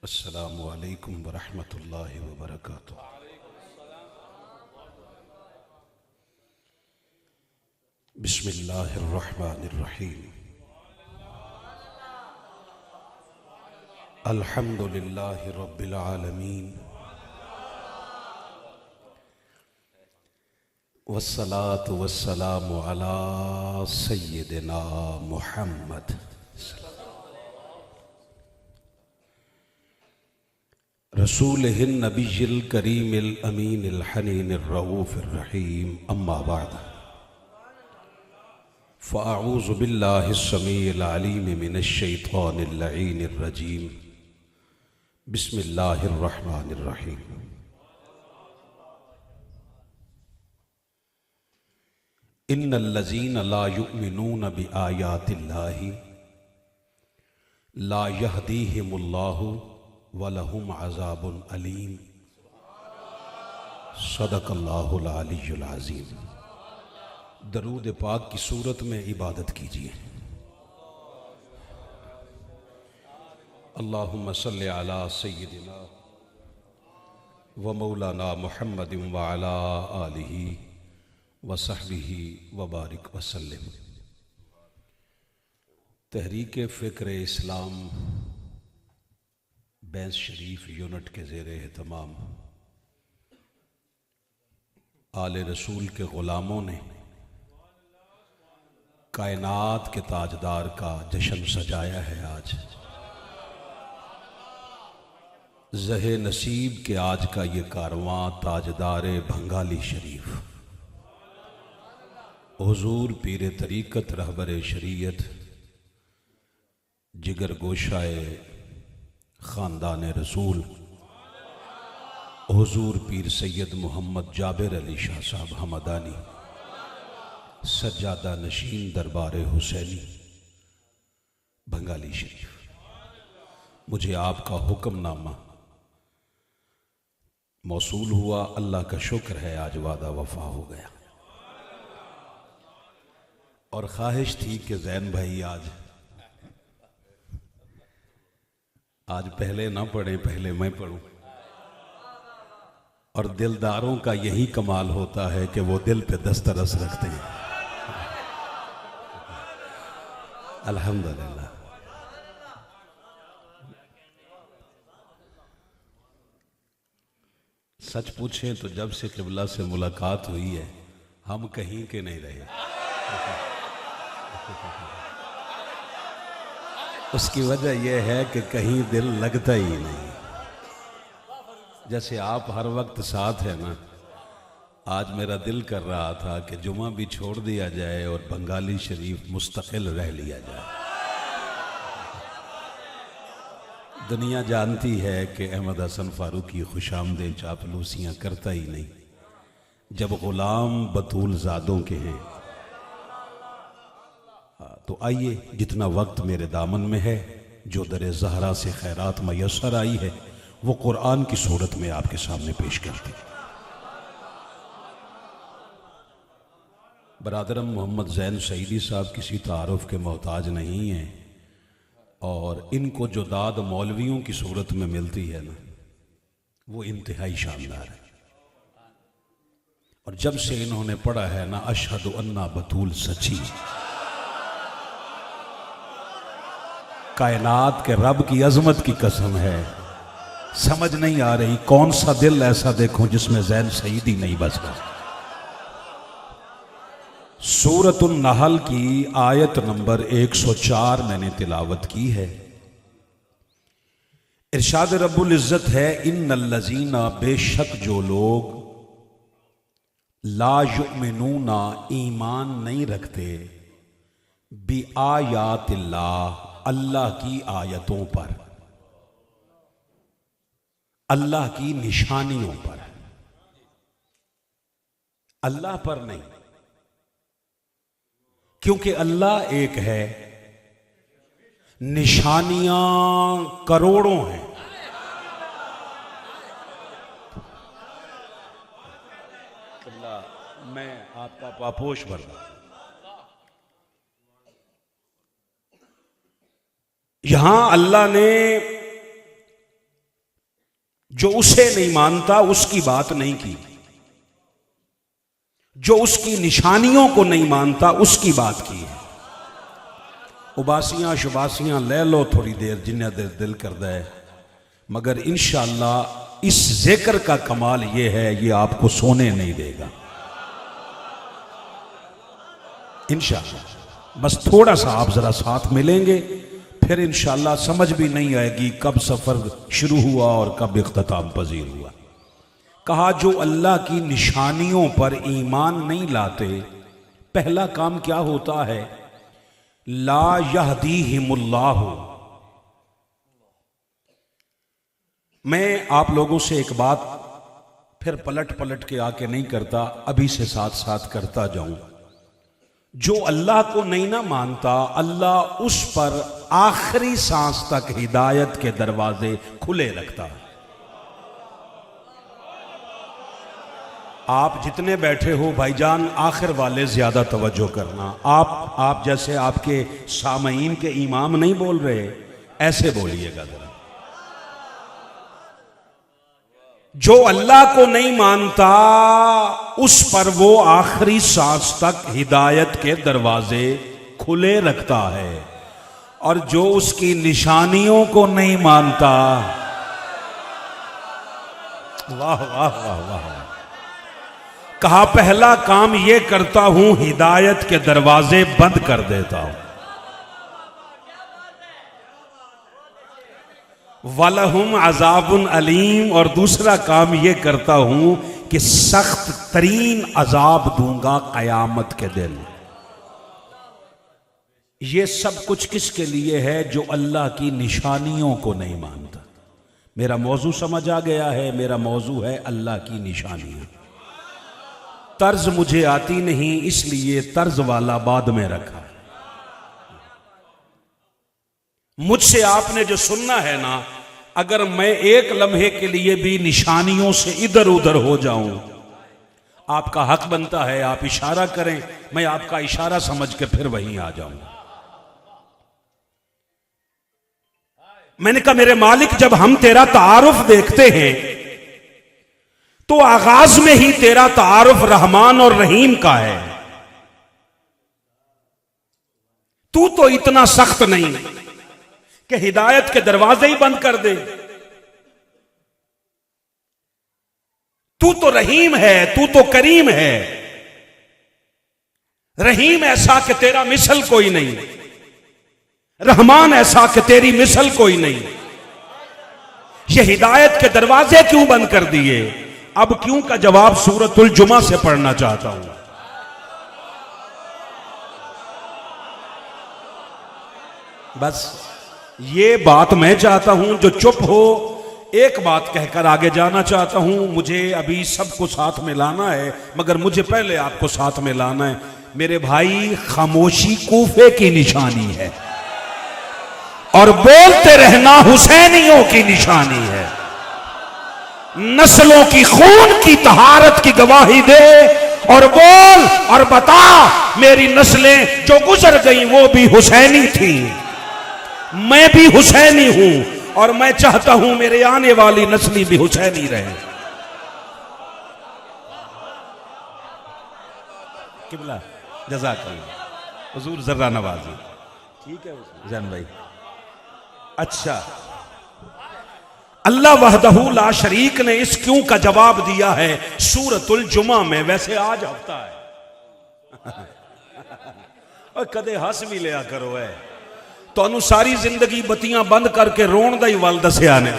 अस्सलामु अलैकुम वरहमतुल्लाहि वबरकातुह। बिस्मिल्लाहिर्रहमानिर्रहीम। अल्हम्दुलिल्लाहि रब्बिल आलमीन वस्सलातु वस्सलामु अला सय्यिदिना मुहम्मद रसूलिहिन नबिय्यिल करीमिल अमीनिल हनीनिर रऊफिर रहीम। अम्मा बाद फ़अऊज़ु बिल्लाहिस समीइल अलीम मिनश शैतानिर लईनिर रजीम। बिस्मिल्लाहिर रहमानिर रहीम। इन्नल लज़ीना ला युमिनूना बिआयातिल्लाहि ला यहदीहिमुल्लाहु वलहुम अज़ाबुन अलीम। सदक़ल्लाहुल अलीयुल अज़ीम। दरूद पाक की सूरत में इबादत कीजिए। अल्लाहुम्मा सल्लि अला सय्यिदिना व मौलाना मुहम्मदिन व अला आलिहि व सहबिहि व बारिक वसल्लिम। तहरीक फ़िक्र इस्लाम बैंस शरीफ यूनिट के ज़ेर एहतमाम आले रसूल के ग़ुलामों ने कायनात के ताजदार का जश्न सजाया है। आज ज़हे नसीब के आज का ये कारवां ताजदार भंगाली शरीफ हुजूर पीर तरीक़त रहबर शरीयत जिगर गोशाए ख़ानदान रसूल हुजूर पीर सैयद मोहम्मद जाबिर अली शाह साहब हमदानी सज्जादा नशीन दरबार हुसैनी बंगाली शरीफ, मुझे आपका हुक्मनामा मौसूल हुआ। अल्लाह का शुक्र है आज वादा वफा हो गया। और ख्वाहिश थी कि जैन भाई आज पहले ना पढ़े, पहले मैं पढ़ूं। और दिलदारों का यही कमाल होता है कि वो दिल पे दस्तरस रखते हैं। अल्हम्दुलिल्लाह। सच पूछें तो जब से क़िबला से मुलाकात हुई है हम कहीं के नहीं रहे। उसकी वजह यह है कि कहीं दिल लगता ही नहीं। जैसे आप हर वक्त साथ है ना, आज मेरा दिल कर रहा था कि जुमा भी छोड़ दिया जाए और बंगाली शरीफ मुस्तकिल रह लिया जाए। दुनिया जानती है कि अहमद हसन फारूकी खुशामदे चापलूसियाँ करता ही नहीं। जब गुलाम बतूल ज़ादों के हैं तो आइए, जितना वक्त मेरे दामन में है, जो दरे ज़हरा से खैरात मयसर आई है वो कुरान की सूरत में आपके सामने पेश करती। बरादरम मोहम्मद जैन सईदी साहब किसी तारुफ के मोहताज नहीं हैं और इनको जो दाद मौलवियों की सूरत में मिलती है ना, वो इंतहाई शानदार है। और जब से इन्होंने पढ़ा है ना अशहदु अन्ना बतूल सच्ची, कायनात के रब की अजमत की कसम है, समझ नहीं आ रही कौन सा दिल ऐसा देखूं जिसमें जैन सईदी नहीं बसता। सूरतुन नहल की आयत नंबर 104 मैंने तिलावत की है। इरशाद रब्बुल इज्जत है, इन्नल लज़ीना, बेशक जो लोग, ला युमिनूना, ईमान नहीं रखते, बि आयातिल्लाह, अल्लाह की आयतों पर, अल्लाह की निशानियों पर, अल्लाह पर नहीं, क्योंकि अल्लाह एक है, निशानियां करोड़ों हैं। मैं आपका पापोश भर रहा हूं। यहां अल्लाह ने जो उसे नहीं मानता उसकी बात नहीं की, जो उसकी निशानियों को नहीं मानता उसकी बात की है। उबासियां शुबासियां ले लो थोड़ी देर, जिन्ना देर दिल करता है, मगर इंशाअल्लाह इस जिक्र का कमाल ये है, ये आपको सोने नहीं देगा इंशाअल्लाह। बस थोड़ा सा आप जरा साथ मिलेंगे, फिर इंशाअल्लाह समझ भी नहीं आएगी कब सफर शुरू हुआ और कब इख्तिताम पजीर हुआ। कहा जो अल्लाह की निशानियों पर ईमान नहीं लाते, पहला काम क्या होता है? ला यहदीहिमुल्लाहु। मैं आप लोगों से एक बात फिर पलट पलट के आके नहीं करता, अभी से साथ साथ करता जाऊं। जो अल्लाह को नहीं ना मानता, अल्लाह उस पर आखिरी सांस तक हिदायत के दरवाजे खुले रखता है। आप जितने बैठे हो भाईजान, आखिर वाले ज्यादा तवज्जो करना। आप जैसे आपके सामईन के इमाम नहीं बोल रहे, ऐसे बोलिएगा जरा। जो अल्लाह को नहीं मानता उस पर वो आखिरी सांस तक हिदायत के दरवाजे खुले रखता है, और जो उसकी निशानियों को नहीं मानता, वाह वाह वाह वाह, कहा पहला काम ये करता हूं, हिदायत के दरवाजे बंद कर देता हूं। वलहुम अजाबुन अलीम, और दूसरा काम ये करता हूं कि सख्त तरीन अजाब दूंगा कयामत के दिन। ये सब कुछ किसके लिए है? जो अल्लाह की निशानियों को नहीं मानता। मेरा मौजू समझ आ गया है? मेरा मौजू है अल्लाह की निशानियां। तर्ज मुझे आती नहीं, इसलिए तर्ज वाला बाद में रखा। मुझसे आपने जो सुनना है ना, अगर मैं एक लम्हे के लिए भी निशानियों से इधर उधर हो जाऊं, आपका हक बनता है आप इशारा करें, मैं आपका इशारा समझ के फिर वहीं आ जाऊंगा। मैंने कहा मेरे मालिक, जब हम तेरा तारुफ देखते हैं तो आगाज में ही तेरा तारुफ रहमान और रहीम का है। तू तो इतना सख्त नहीं कि हिदायत के दरवाजे ही बंद कर दे। तू तो रहीम है, तू तो करीम है। रहीम ऐसा कि तेरा मिसल कोई नहीं, रहमान ऐसा कि तेरी मिसल कोई नहीं। ये हिदायत के दरवाजे क्यों बंद कर दिए? अब क्यों का जवाब सूरतुल जुमा से पढ़ना चाहता हूं। बस ये बात मैं चाहता हूं, जो चुप हो एक बात कहकर आगे जाना चाहता हूं। मुझे अभी सबको साथ में लाना है, मगर मुझे पहले आपको साथ में लाना है। मेरे भाई, खामोशी कूफे की निशानी है और बोलते रहना हुसैनियों की निशानी है। नस्लों की खून की तहारत की गवाही दे और बोल और बता, मेरी नस्लें जो गुजर गई वो भी हुसैनी थी, मैं भी हुसैनी हूं, और मैं चाहता हूं मेरे आने वाली नस्ली भी हुसैनी रहे। किबला जज़ाकल्लाह, हुजूर जर्रा नवाजी। ठीक है जैन भाई। अच्छा, अल्लाह वहदहू ला शरीक ने इस क्यों का जवाब दिया है सूरतुल जुमा में। वैसे आज हफ्ता है और कदे हंस भी लिया करो है, तो सारी जिंदगी बत्तियां बंद करके रोन दा ही वल दसिया ने।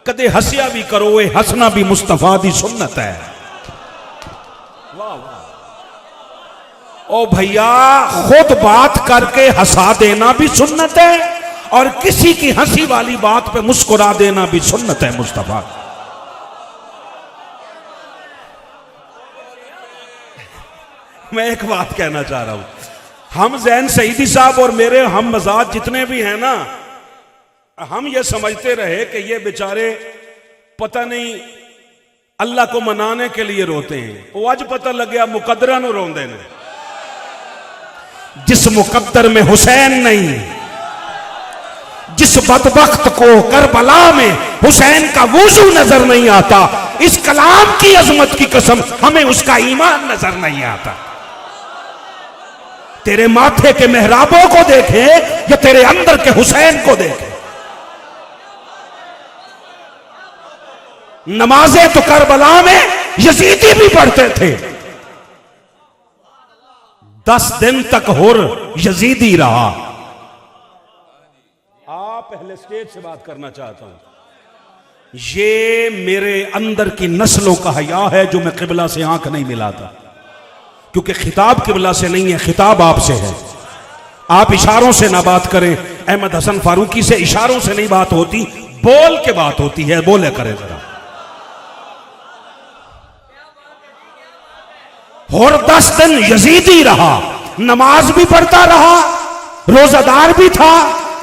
कदे हंसिया भी करो, हंसना भी मुस्तफा दी सुन्नत है। वाह वाह। ओ भैया, खुद बात करके हंसा देना भी सुन्नत है, और किसी की हंसी वाली बात पे मुस्कुरा देना भी सुन्नत है मुस्तफा। मैं एक बात कहना चाह रहा हूं, हम जैन सईदी साहब और मेरे हम मजाज जितने भी हैं ना, हम ये समझते रहे कि ये बेचारे पता नहीं अल्लाह को मनाने के लिए रोते हैं। वो आज पता लग गया मुकद्दरा नु रोंदे ने। जिस मुकद्दर में हुसैन नहीं, जिस बदबख्त को करबला में हुसैन का वुजू नजर नहीं आता, इस कलाम की अजमत की कसम हमें उसका ईमान नजर नहीं आता। तेरे माथे के मेहराबों को देखे या तेरे अंदर के हुसैन को देखे। नमाजें तो करबला में यजीदी भी पढ़ते थे। 10 दिन तक हुर यजीदी रहा। आप पहले स्टेज से बात करना चाहता हूं। ये मेरे अंदर की नस्लों का हया है जो मैं किबला से आंख नहीं मिलाता, क्योंकि खिताब किबला से नहीं है, खिताब आपसे है। आप इशारों से ना बात करें। अहमद हसन फारूकी से इशारों से नहीं बात होती, बोल के बात होती है। बोले करें जरा। और 10 दिन यजीदी रहा, नमाज भी पढ़ता रहा, रोजादार भी था,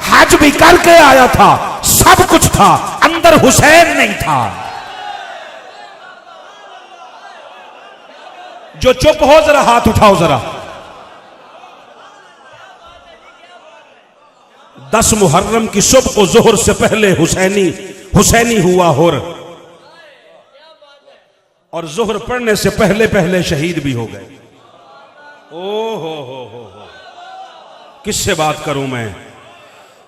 हज भी करके आया था, सब कुछ था, अंदर हुसैन नहीं था। जो चुप हो जरा हाथ उठाओ जरा। 10 मुहर्रम की सुबह को जोहर से पहले हुसैनी हुआ हुर, और जोहर पढ़ने से पहले पहले शहीद भी हो गए। ओ हो, किससे बात करूं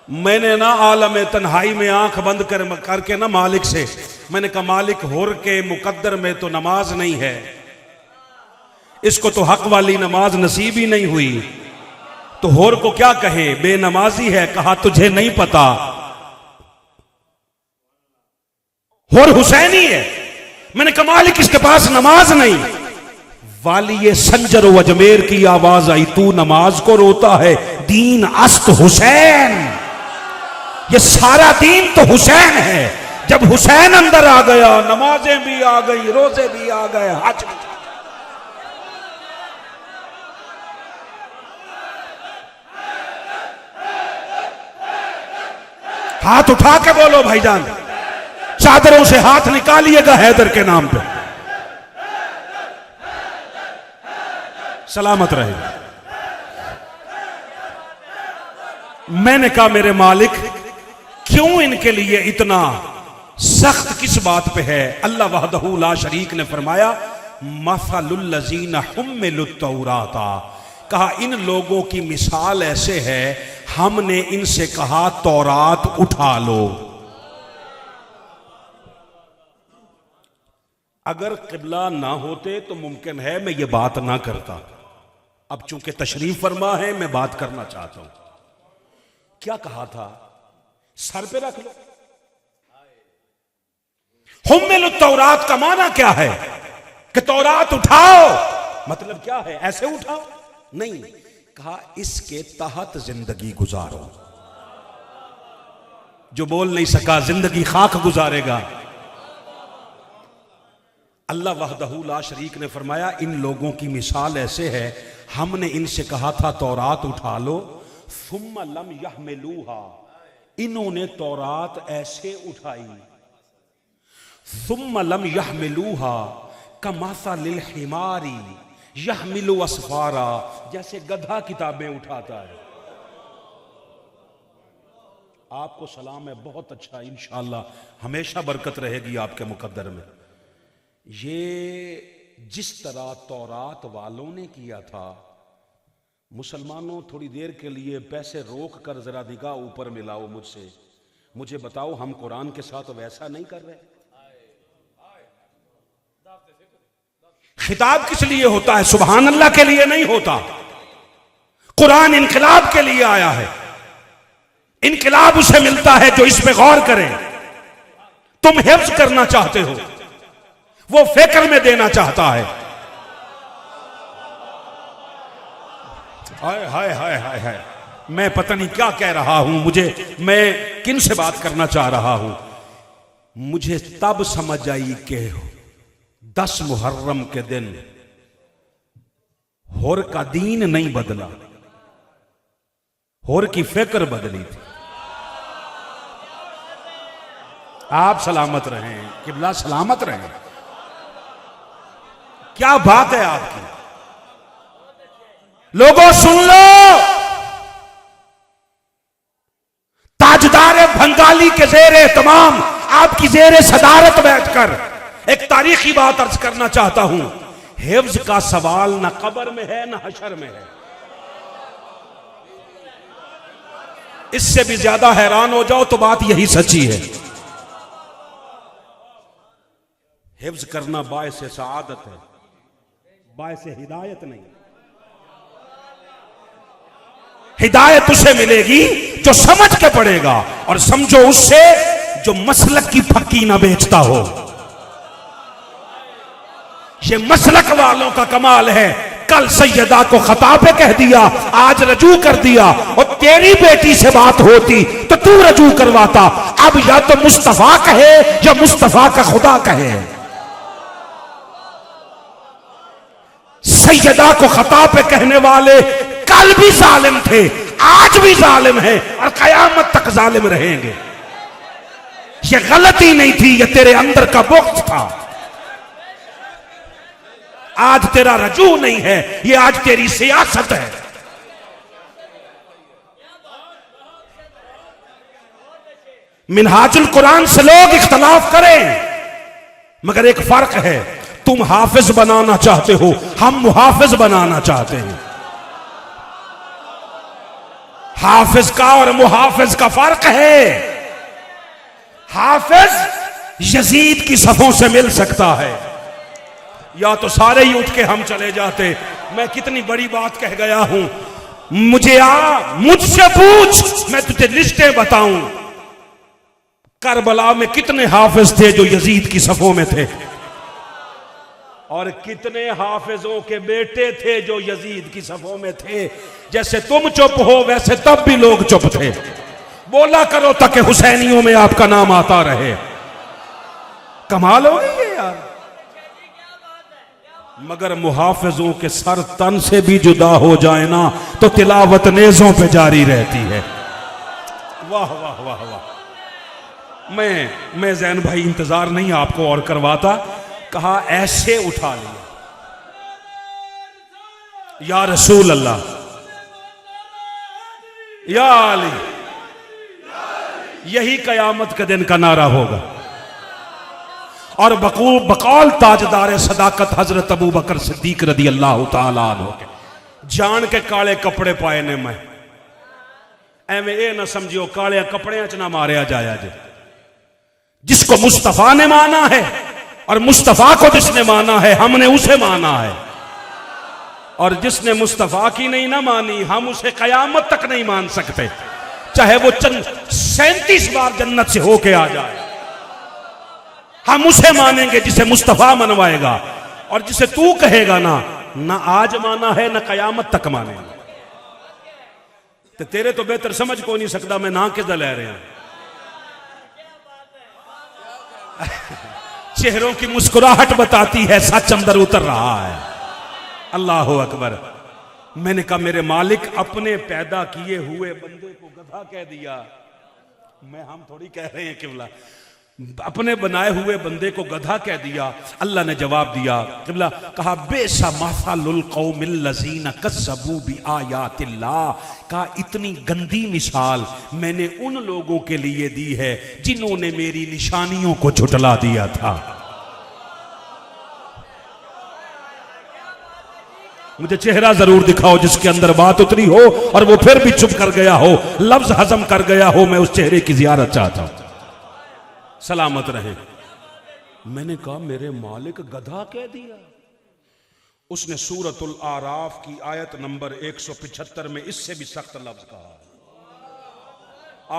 मैंने ना आलम तन्हाई में आंख बंद करके ना मालिक से मैंने कहा, मालिक हुर के मुकद्दर में तो नमाज नहीं है, इसको तो हक वाली नमाज नसीब ही नहीं हुई, तो हुर को क्या कहे, बेनमाजी है। कहा तुझे नहीं पता, हुर हुसैनी है। मैंने कहा मालिक इसके पास नमाज नहीं। वाली संजर व अजमेर की आवाज आई, तू नमाज को रोता है, दीन अस्त हुसैन, ये सारा दीन तो हुसैन है। जब हुसैन अंदर आ गया, नमाजें भी आ गई, रोजे भी आ गए, हज भी। हाथ उठा के बोलो भाईजान, चादरों से हाथ निकालिएगा हैदर के नाम पे। सलामत रहे। मैंने कहा मेरे मालिक क्यों इनके लिए इतना सख्त किस बात पे है? अल्लाह वहदहू ला शरीक ने फरमाया, मसलुल लज़ीना हुम्मिलुत तौराता, कहा इन लोगों की मिसाल ऐसे है, हमने इनसे कहा तौरात उठा लो। अगर किबला ना होते तो मुमकिन है मैं ये बात ना करता। अब चूंकि तशरीफ फरमा है, मैं बात करना चाहता हूं। क्या कहा था? सर पे रख लो। हुम्मिलुत तौरात का माना क्या है कि तौरात उठाओ, मतलब क्या है? ऐसे उठाओ नहीं, कहा इसके तहत जिंदगी गुजारो। जो बोल नहीं सका जिंदगी खाक गुजारेगा। अल्लाह वहदहू ला शरीक ने फरमाया, इन लोगों की मिसाल ऐसे है, हमने इनसे कहा था तौरात उठा लो, सुम्मा लम यहमिलूहा, इन्होंने तौरात ऐसे उठाई, सुम्मा लम यहमिलूहा कमासलिल हिमारी यहमिलु असफारा, जैसे गधा किताबें उठाता है। आपको सलाम है, बहुत अच्छा, इंशाअल्लाह हमेशा बरकत रहेगी आपके मुकद्दर में। ये जिस तरह तौरात वालों ने किया था, मुसलमानों थोड़ी देर के लिए पैसे रोक कर जरा निगाह ऊपर मिलाओ मुझसे, मुझे बताओ हम कुरान के साथ वैसा नहीं कर रहे? खिताब किस लिए होता है? सुभान अल्लाह के लिए नहीं होता। कुरान इनकलाब के लिए आया है। इनकलाब उसे मिलता है जो इस पे गौर करे। तुम हिफ्ज करना चाहते हो, वो फिक्र में देना चाहता है। हाय हाय हाय हाय हाय, मैं पता नहीं क्या कह रहा हूं, मैं किन से बात करना चाह रहा हूं। मुझे तब समझ आई कि 10 मुहर्रम के दिन हुर का दीन नहीं बदला, हुर की फिक्र बदली थी। आप सलामत रहें, किबला सलामत रहें। क्या बात है आपकी, लोगों सुन लो। ताजदार बंगाली के जेर तमाम आपकी जेर सदारत बैठकर एक तारीखी बात अर्ज करना चाहता हूं। हिफ्ज का सवाल न कब्र में है न हशर में है। इससे भी ज्यादा हैरान हो जाओ तो बात यही सच्ची है। हिफ्ज करना बायसे सआदत है, बायसे हिदायत नहीं। हिदायत उसे मिलेगी जो समझ के पड़ेगा, और समझो उससे जो मसलक की फक्की ना बेचता हो। ये मसलक वालों का कमाल है। कल सैयदा को खता पे कह दिया, आज रजू कर दिया, और तेरी बेटी से बात होती तो तू रजू करवाता। अब या तो मुस्तफा कहे या मुस्तफा का खुदा कहे। सैयदा को खता पे कहने वाले कल भी जालिम थे, आज भी जालिम है, और कयामत तक जालिम रहेंगे। ये गलती नहीं थी, ये तेरे अंदर का बुग़्ज़ था। आज तेरा रजू नहीं है, ये आज तेरी सियासत है। मिनहाजुल कुरान से लोग इख्तलाफ करें, मगर एक फर्क है, तुम हाफिज बनाना चाहते हो, हम मुहाफिज बनाना चाहते हैं। हाफिज का और मुहाफिज का फर्क है। हाफिज यजीद की सफों से मिल सकता है, या तो सारे ही उठ के हम चले जाते। मैं कितनी बड़ी बात कह गया हूं, मुझसे पूछ, मैं तुझे लिस्टें बताऊं। करबला में कितने हाफिज थे जो यजीद की सफों में थे, और कितने हाफिजों के बेटे थे जो यजीद की सफों में थे। जैसे तुम चुप हो वैसे तब भी लोग चुप थे। बोला करो ताकि हुसैनियों में आपका नाम आता रहे। कमाल हो गई है यार। मगर मुहाफिजों के सर तन से भी जुदा हो जाए ना तो तिलावत नेज़ों पे जारी रहती है। वाह वाह वाह वाह। मैं जैन भाई इंतजार नहीं आपको और करवाता। कहा ऐसे उठा लिया, या रसूल अल्लाह, या अली। यही कयामत के दिन का नारा होगा। और बकौल ताजदार सदाकत हजरत अबू बकर सिद्दीक रदी अल्लाह तआला अन्हु के जान के काले कपड़े पाए ने मैं एवं ये ना समझियो काले कपड़े च ना मारिया जाया जे। जिसको मुस्तफा ने माना है और मुस्तफा को जिसने माना है हमने उसे माना है, और जिसने मुस्तफा की नहीं ना मानी हम उसे कयामत तक नहीं मान सकते, चाहे वो 37 बार जन्नत से होके आ जाए। हम उसे मानेंगे जिसे मुस्तफा मनवाएगा, और जिसे तू कहेगा ना आज माना है ना कयामत तक मानेगा। तो तेरे तो बेहतर समझ को नहीं सकता मैं ना किधर ले रहे हैं। चेहरों की मुस्कुराहट बताती है सच अंदर उतर रहा है। अल्लाह अकबर। मैंने कहा मेरे मालिक अपने पैदा किए हुए बंदे को गधा कह दिया। हम थोड़ी कह रहे हैं किबला, अपने बनाए हुए बंदे को गधा कह दिया। अल्लाह ने जवाब दिया, किबला कहा बेसा मासालुल कौमिल लजीना कस्सबू बि आयातिल्लाह, कहा इतनी गंदी मिसाल मैंने उन लोगों के लिए दी है जिन्होंने मेरी निशानियों को झुटला दिया था। मुझे चेहरा जरूर दिखाओ जिसके अंदर बात उतरी हो और वो फिर भी चुप कर गया हो, लफ्ज हजम कर गया हो। मैं उस चेहरे की जियारत चाहता हूं। सलामत रहे। मैंने कहा मेरे मालिक गधा कह दिया। उसने सूरतुल आराफ की आयत नंबर 175 में इससे भी सख्त लफ्ज कहा।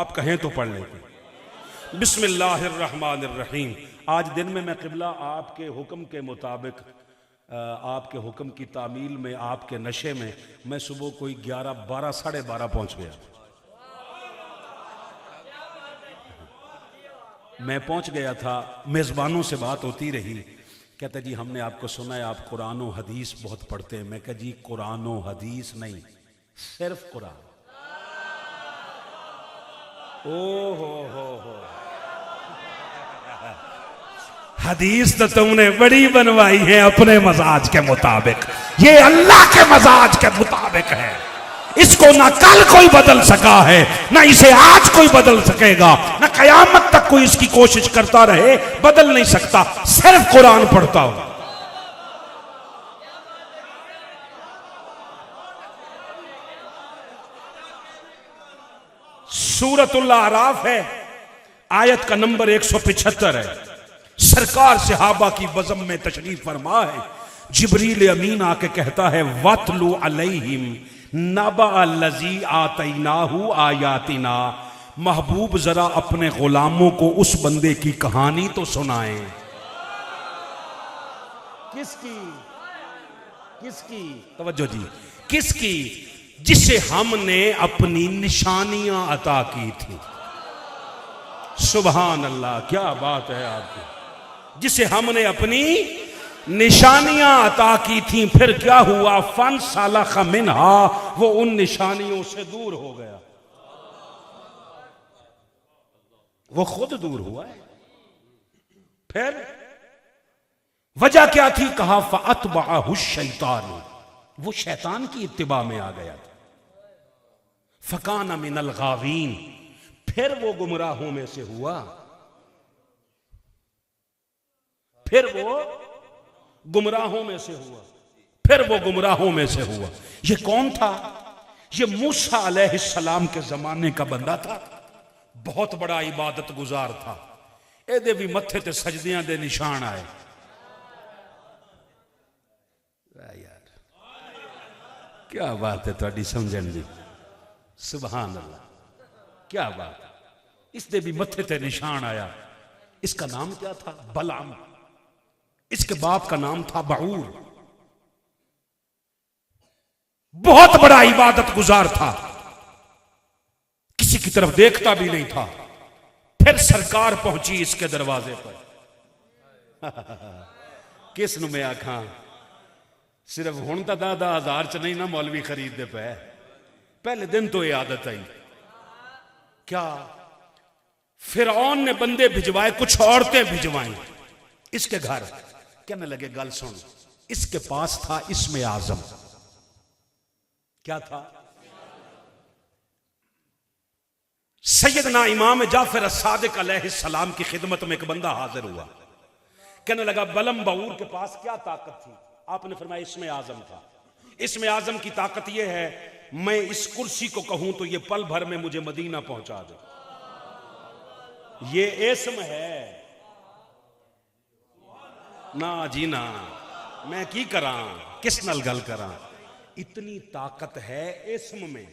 आप कहें तो पढ़ लेंगे। बिस्मिल्लाहिर्रहमानिर्रहीम। आज दिन में मैं किबला आपके हुक्म के मुताबिक, आपके हुक्म की तामील में, आपके नशे में मैं सुबह कोई 11, 12, 12:30 पहुंच गया। मैं पहुंच गया था। मेज़बानों से बात होती रही, कहते जी हमने आपको सुना है आप कुरान और हदीस बहुत पढ़ते हैं। मैं कहा जी कुरान और हदीस नहीं, सिर्फ कुरान। ओ हो हदीस तो तुमने बड़ी बनवाई है अपने मजाज के मुताबिक, ये अल्लाह के मजाज के मुताबिक है। इसको ना कल कोई बदल सका है, ना इसे आज कोई बदल सकेगा, ना कयामत तक कोई इसकी कोशिश करता रहे, बदल नहीं सकता। सिर्फ कुरान पढ़ता हूं। सूरतुल आराफ है, आयत का नंबर 175 है। सरकार सहाबा की बज़म में तशरीफ फरमा है। जिब्रील अमीन आके कहता है वतलु अलैहिम नबा लजी आतैनाहु आयातिना, महबूब जरा अपने गुलामों को उस बंदे की कहानी तो सुनाएं। किसकी? किसकी? तवज्जो जी, किसकी? जिसे हमने अपनी निशानियां अता की थी। सुभान अल्लाह, क्या बात है आपकी। जिसे हमने अपनी निशानियां अता की थी, फिर क्या हुआ? फन सालख मिनहा, वो उन निशानियों से दूर हो गया, वो खुद दूर हुआ है। फिर वजह क्या थी? कहा फअतबअहु शैतान, वो शैतान की इत्तिबा में आ गया था। फकाना मिनल गावीन, फिर वो गुमराहों में से हुआ, फिर वो गुमराहों में से हुआ, फिर वो गुमराहों में से हुआ। ये कौन था? ये मूसा अलैहिस्सलाम के जमाने का बंदा था, बहुत बड़ा इबादत गुजार था। एदे भी मत्थे ते सजदियां दे निशान आए। यार क्या बात है तुहाडी समझण दी, सुभान अल्लाह, क्या बात है। इसदे भी मत्थे ते निशान आया। इसका नाम क्या था? बलाम। इसके बाप का नाम था बाऊर। बहुत बड़ा इबादत गुजार था, किसी की तरफ देखता भी नहीं था। फिर सरकार पहुंची इसके दरवाजे पर। किस नु मैं आखा, सिर्फ हुण तो 10,000 च नहीं ना मौलवी खरीदते पे, पहले दिन तो ये आदत आई। क्या? फिरौन ने बंदे भिजवाए, कुछ औरतें भिजवाई इसके घर। कहने लगे गल सुन, इसके पास था इस्म आजम। क्या था? सैयदना इमाम जाफर अस्सादिक अलैहिस्सलाम की खिदमत में एक बंदा हाजिर हुआ। कहने लगा बलम बाऊर के पास क्या ताकत थी? आपने फरमाया इस्म आजम था। इस्म आजम की ताकत यह है, मैं इस कुर्सी को कहूं तो ये पल भर में मुझे मदीना पहुंचा दे। ये इस्म है ना जी ना, मैं की करा, किस नल गल करा। इतनी ताकत है इस्म में।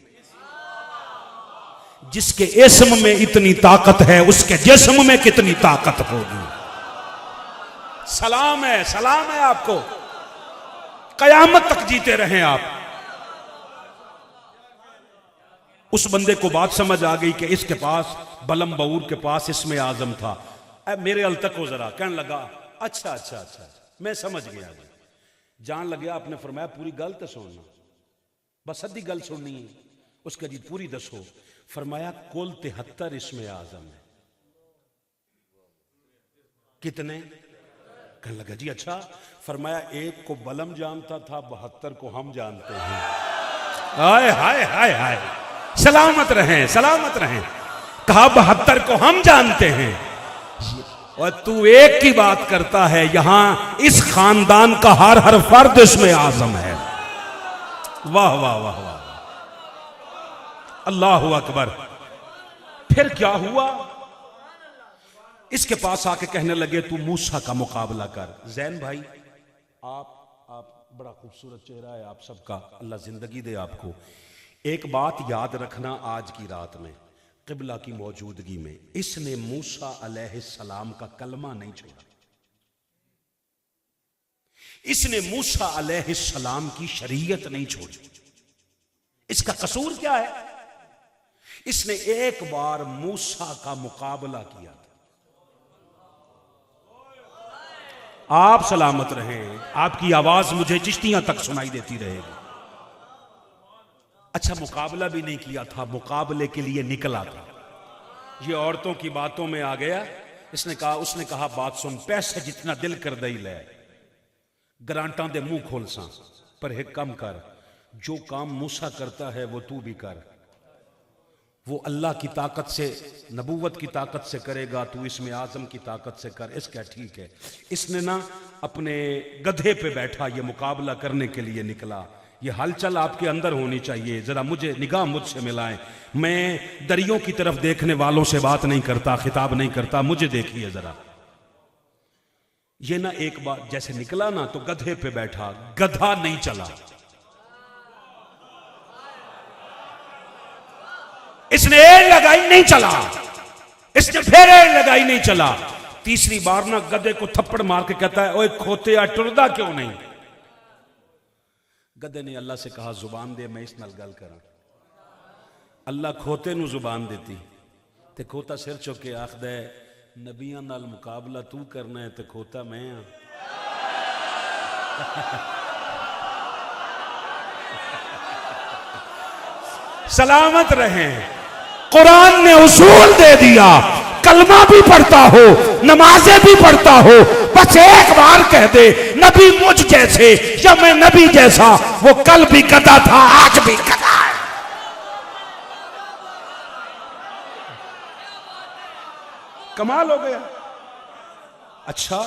जिसके इस्म में इतनी ताकत है, उसके जिस्म में कितनी ताकत होगी। सलाम है, सलाम है आपको, कयामत तक जीते रहें आप। उस बंदे को बात समझ आ गई कि इसके पास, बलम बाऊर के पास इस्म आजम था। अब मेरे अल तक हो जरा। कहने लगा अच्छा अच्छा अच्छा, मैं समझ गया। जान लग गया। आपने फरमाया पूरी गल तो सुनना, बस अद्धी गल सुननी है। उसके जी पूरी दसो। फरमाया कुल 73 इस्म आजम है। कितने? कहने लगा जी अच्छा। फरमाया एक को बलम जानता था, 72 को हम जानते हैं। हाय हाय हाय हाय, सलामत रहें, सलामत रहें। कहा 72 को हम जानते हैं और तू एक की बात करता है। यहां इस खानदान का हर फर्द इसमें आजम है। वाह वाह वाह वाह, अल्लाह अकबर। फिर क्या हुआ? इसके पास आके कहने लगे तू मूसा का मुकाबला कर। जैन भाई, आप बड़ा खूबसूरत चेहरा है आप सबका, अल्लाह जिंदगी दे आपको। एक बात याद रखना, आज की रात में क़िबला की मौजूदगी में इसने मूसा अलैहिस्सलाम का कलमा नहीं छोड़ा। इसने मूसा अलैहिस्सलाम की शरीयत नहीं छोड़ी। इसका कसूर क्या है? इसने एक बार मूसा का मुकाबला किया था। आप सलामत रहें, आपकी आवाज मुझे चिश्तियां तक सुनाई देती रहेगी। अच्छा, मुकाबला भी नहीं किया था, मुकाबले के लिए निकला था। ये औरतों की बातों में आ गया। उसने कहा बात सुन, पैसे जितना दिल कर दई ले, ग्रांटां दे मुंह खोल सा, पर एक कम कर, जो काम मूसा करता है वो तू भी कर। वो अल्लाह की ताकत से, नबूवत की ताकत से करेगा, तू इसमें आज़म की ताकत से कर। इसका ठीक है। इसने ना अपने गधे पे बैठा ये मुकाबला करने के लिए निकला। ये हलचल आपके अंदर होनी चाहिए। जरा मुझे निगाह मुझसे मिलाएं। मैं दरियों की तरफ देखने वालों से बात नहीं करता, खिताब नहीं करता, मुझे देखिए जरा। ये ना एक बार जैसे निकला ना तो गधे पे बैठा, गधा नहीं चला। इसने एड़ लगाई, नहीं चला। इसने फिर एड़ लगाई, नहीं चला। तीसरी बार ना गधे को थप्पड़ मार के कहता है, ओए खोते टुरदा क्यों नहीं? गधे ने अल्लाह से कहा, जुबान दे, मैं इस नाल गल करा। अल्लाह खोते नू जुबान देती ते खोता सिर चुक के आखदा है, नबियां नाल मुकाबला तू करना है ते खोता मैं हाँ। सलामत रहें। कुरान ने उसूल दे दिया। कलमा भी पढ़ता हो, नमाजें भी पढ़ता हो, बस एक बार कह दे नबी मुझ जैसे या मैं नबी जैसा। वो कल भी गधा था, आज भी गधा है। कमाल हो गया। अच्छा,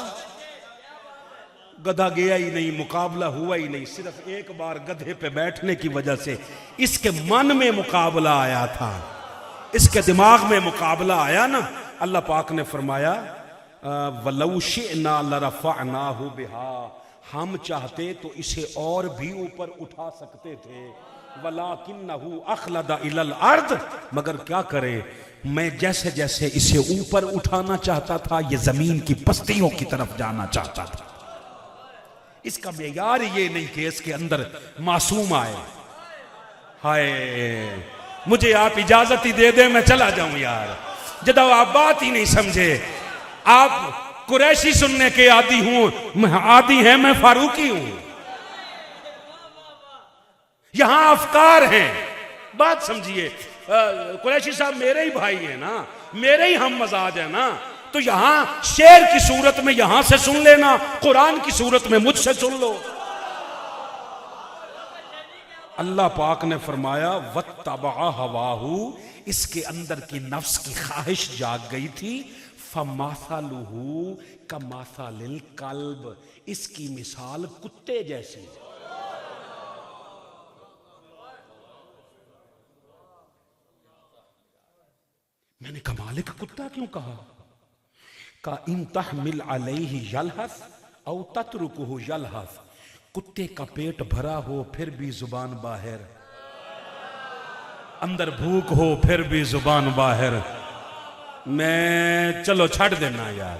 गधा गया ही नहीं, मुकाबला हुआ ही नहीं। सिर्फ एक बार गधे पे बैठने की वजह से इसके मन में मुकाबला आया था, इसके दिमाग में मुकाबला आया ना। अल्लाह पाक ने फरमाया, वलौ शिअना लरफ़अनाहु बिहा, हम चाहते तो इसे और भी ऊपर उठा सकते थे। वलाकिन्नहु अखलदा इलल अर्द, मगर क्या करे, मैं जैसे जैसे इसे ऊपर उठाना चाहता था, ये जमीन की पस्तियों की तरफ जाना चाहता था। इसका मेयार ये नहीं कि इसके अंदर मासूम आए। हाय, मुझे आप इजाजत ही दे दें, मैं चला जाऊं यार। जब आप बात ही नहीं समझे। आप कुरैशी सुनने के आदी हूं, आदी है, मैं फारूकी हूं। यहां अफकार हैं, बात समझिए। कुरैशी साहब मेरे ही भाई हैं ना, मेरे ही हम मजाज है ना। तो यहां शेर की सूरत में यहां से सुन लेना, कुरान की सूरत में मुझसे सुन लो। अल्लाह पाक ने फरमाया, वत्तबा हवाहू, इसके अंदर की नफ्स की ख्वाहिश जाग गई थी। फमासालुहु कमासालिल कल्ब, इसकी मिसाल कुत्ते जैसी। मैंने कहा मालिक कुत्ता क्यों कहा? का इन तहमिल अलैहि यलहस औ तत्रुकुहु यलहस, कुत्ते का पेट भरा हो फिर भी जुबान बाहर, अंदर भूख हो फिर भी जुबान बाहर। मैं चलो छड़ देना यार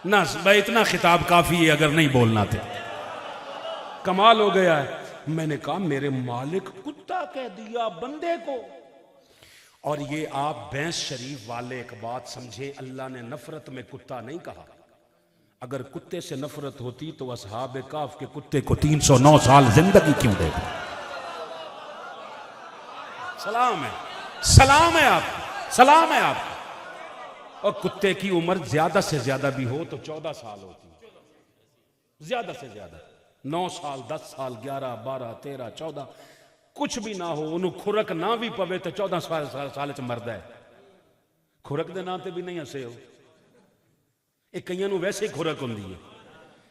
ना भाई, इतना खिताब काफी है अगर नहीं बोलना थे। कमाल हो गया है। मैंने कहा मेरे मालिक कुत्ता कह दिया बंदे को। और ये आप भैंस शरीफ वाले एक बात समझे, अल्लाह ने नफरत में कुत्ता नहीं कहा। अगर कुत्ते से नफरत होती तो असहाब काफ के कुत्ते को 309 साल जिंदगी क्यों देगा? सलाम है, सलाम है आप, सलाम है आप। और कुत्ते की उम्र ज्यादा से ज्यादा भी हो तो 14 साल होती है, ज्यादा से ज्यादा 9 साल, 10 साल, 11, 12, 13, 14, कुछ भी ना हो, उन्होंने खुरक ना भी पवे तो 14 साल च मरदा है। खुरक दे नाम ते भी नहीं हसे हो। एक कईयां नूं वैसे ही खुरक हुंदी है,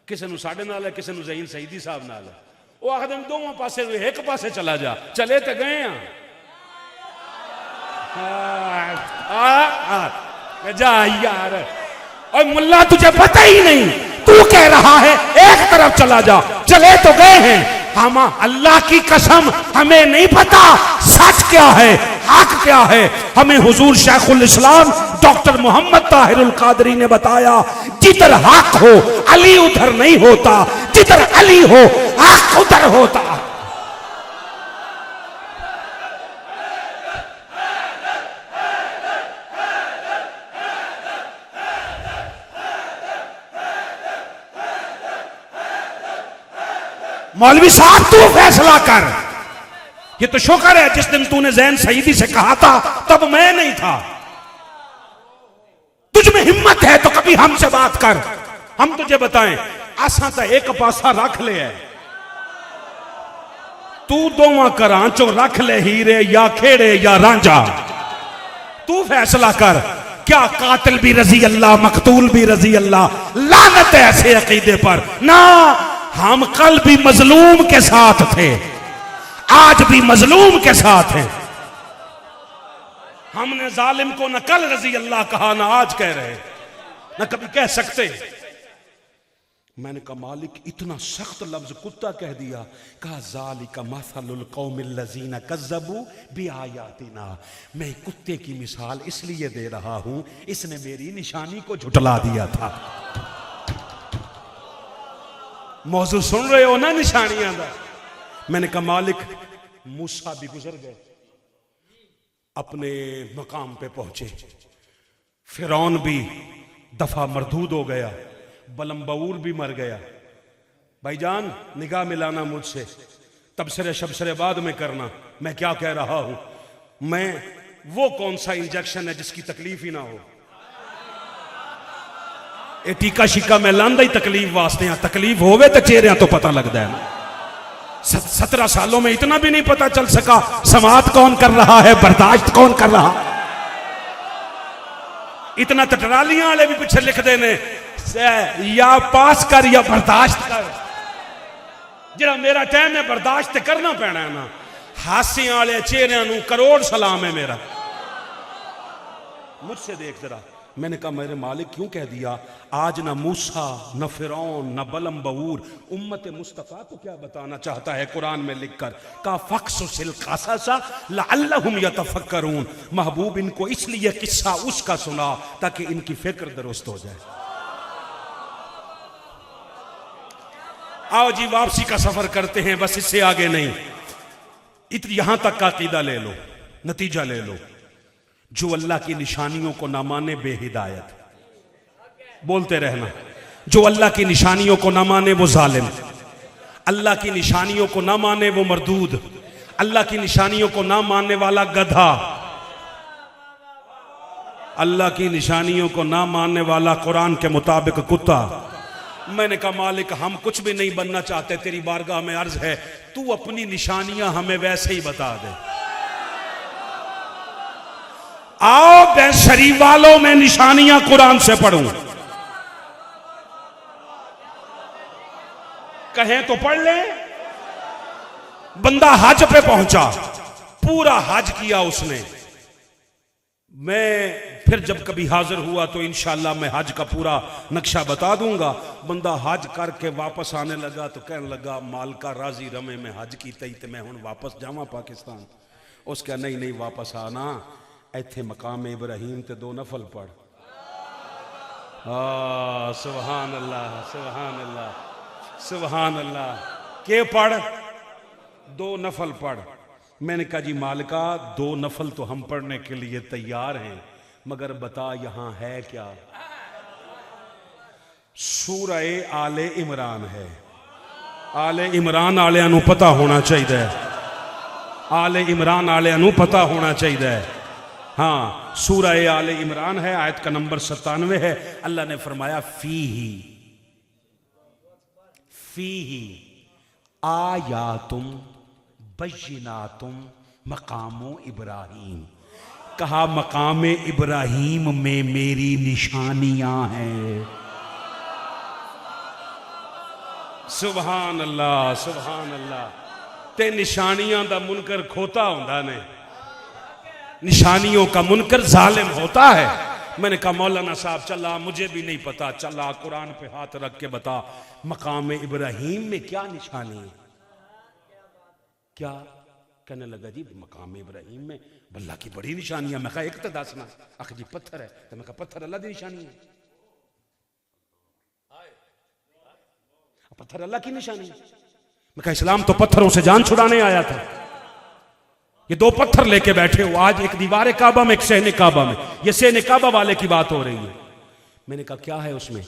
किसी नूं साडे नाल है, किसी नूं ज़हीन सईदी साहब नाल है। वो आखदे दोवां पासे एक पासे चला जा, चले तो गए जा यार। और मुल्ला तुझे पता ही नहीं, तू कह रहा है एक तरफ चला जा, चले तो गए हैं। हम अल्लाह की कसम हमें नहीं पता सच क्या है, हक क्या है। हमें हुजूर शेखुल इस्लाम डॉक्टर मोहम्मद ताहिरुल कादरी ने बताया, जिधर हक हो अली उधर नहीं होता, जिधर अली हो हक उधर होता। मौलवी साहब तू फैसला कर। ये तो शुक्र है जिस दिन तूने ज़ैन सईदी से कहा था तब मैं नहीं था। तुझ में हिम्मत है तो कभी हमसे बात कर, हम तुझे बताएं। आसा तो एक पासा रख ले है, तू दोवां घरां चो रख ले हीरे या खेड़े या रांझा, तू फैसला कर। क्या कातिल भी रजी अल्लाह, मकतूल भी रजी अल्लाह? लानत है ऐसे अकीदे पर। ना, हम कल भी मजलूम के साथ थे, आज भी मजलूम के साथ हैं। हमने जालिम को न कल रजी अल्लाह कहा, ना आज कह रहे, न कभी कह सकते। मैंने कहा मालिक इतना सख्त लफ्ज कुत्ता कह दिया। कहा ज़ालिका मसलुल कौमिल लज़ीना कज़्ज़बू बिआयातिना। मैं कुत्ते की मिसाल इसलिए दे रहा हूं, इसने मेरी निशानी को झुटला दिया था। मौजू सुन रहे हो ना निशानियां दा। मैंने कहा मालिक मूसा भी गुजर गए, अपने मकाम पे पहुंचे, फिरौन भी दफा मरदूद हो गया, बलम्बऊर भी मर गया। भाईजान निगाह मिलाना मुझसे, तबसरे शबसरे बाद में करना। मैं क्या कह रहा हूं, मैं वो कौन सा इंजेक्शन है जिसकी तकलीफ ही ना हो। ये टीका शिका मैं लांदा ही तकलीफ वास्ते हैं, तकलीफ होवे तो चेहरे तो पता लगता है ना। 17 सालों में इतना भी नहीं पता चल सका समात कौन कर रहा है, बर्दाश्त कौन कर रहा। इतना टटरालियां वाले भी पीछे लिख देने, या पास कर या बर्दाश्त कर। जरा मेरा टाइम है बर्दाश्त करना पैना है ना। हास्या वाले चेहरे करोड़ सलाम है मेरा। मुझसे देख जरा। मैंने कहा मेरे मालिक क्यों कह दिया? आज ना मूसा, न फिरौन, न बलम्बऊर, उम्मत मुस्तफ़ा को क्या बताना चाहता है कुरान में लिखकर? का फ़क़्सुसिल क़ससा लअल्लहुम यतफ़क्करून। महबूब इनको इसलिए किस्सा उसका सुना ताकि इनकी फिक्र दुरुस्त हो जाए। आओ जी वापसी का सफर करते हैं, बस इससे आगे नहीं। यहां तक का अकीदा ले लो, नतीजा ले लो। जो अल्लाह की निशानियों को ना माने बेहिदायत, बोलते रहना। जो अल्लाह की निशानियों को ना माने वो जालिम, अल्लाह की निशानियों को ना माने वो मरदूद, अल्लाह की निशानियों को ना मानने वाला गधा, अल्लाह की निशानियों को ना मानने वाला कुरान के मुताबिक कुत्ता। मैंने कहा मालिक हम कुछ भी नहीं बनना चाहते, तेरी बारगाह में अर्ज है तू अपनी निशानियां हमें वैसे ही बता दे। आओ मैं शरीफ वालों में निशानियां कुरान से पढ़ूं, कहें तो पढ़ ले। बंदा हज पे पहुंचा, पूरा हज किया उसने। मैं फिर जब कभी हाजिर हुआ तो इंशाअल्लाह मैं हज का पूरा नक्शा बता दूंगा। बंदा हज करके वापस आने लगा तो कहने लगा मालका राजी रमे में हज की तई ते मैं हुण वापस जावां पाकिस्तान। उसका नहीं नहीं वापस आना, इत्थे मकाम इब्राहिम ते 2 नफल पढ़। सुभान अल्लाह सुभान अल्लाह सुभान अल्लाह। के पढ़? 2 नफल पढ़। मैंने कहा जी मालिका 2 नफल तो हम पढ़ने के लिए तैयार हैं, मगर बता यहां है क्या? सूरह आले इमरान है। आले इमरान आलियां नूं पता होना चाहिए, आले इमरान आलियां नूं पता होना चाहिए। हाँ सूरह आले इमरान है, आयत का नंबर 97 है। अल्लाह ने फरमाया फीही आयातुम बय्यिनातुम मकामो इब्राहीम। कहा मकाम इब्राहीम में मेरी निशानियां हैं। सुभान अल्लाह सुभान अल्लाह। ते निशानियां दा मुनकर खोता हुंदा ने, निशानियों का मुनकर जालिम होता है। मैंने कहा मौलाना साहब चला, मुझे भी नहीं पता, चला कुरान पे हाथ रख के बता मकाम इब्राहीम में क्या निशानी है? क्या कहने लगा जी मकाम इब्राहीम में अल्लाह की बड़ी निशानियां। मैं कहा एक तो दसना। आख जी पत्थर है। तो मैं कहा पत्थर अल्लाह की निशानी है? पत्थर अल्लाह की निशानी है? मैं कहा इस्लाम तो पत्थरों से जान छुड़ाने आया था। ये 2 पत्थर लेके बैठे हो, आज एक दीवार काबा में, एक सहने काबा में। ये सहने काबा वाले की बात हो रही है। मैंने कहा क्या है उसमें?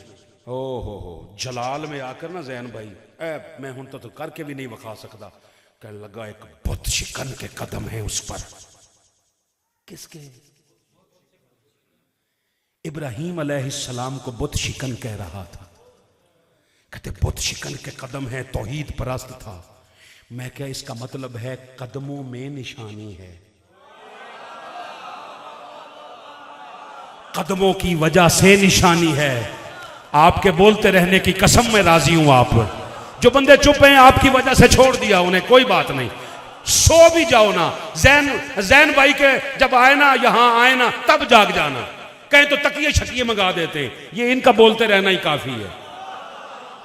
ओ हो जलाल में आकर ना जैन भाई मैं हूं तो करके भी नहीं बखा सकता। कहने लगा एक बुत शिकन के कदम है उस पर। किसके? इब्राहीम अलैहिस्सलाम को बुत शिकन कह रहा था। कहते बुत शिकन के कदम है, तौहीद परस्त था। मैं क्या इसका मतलब है कदमों में निशानी है, कदमों की वजह से निशानी है। आपके बोलते रहने की कसम मैं राजी हूं। आप जो बंदे चुप हैं आपकी वजह से छोड़ दिया उन्हें, कोई बात नहीं, सो भी जाओ ना। जैन भाई के जब आए ना, यहां आए ना, तब जाग जाना। कहें तो तकिए शकिए मंगा देते हैं, ये इनका बोलते रहना ही काफी है।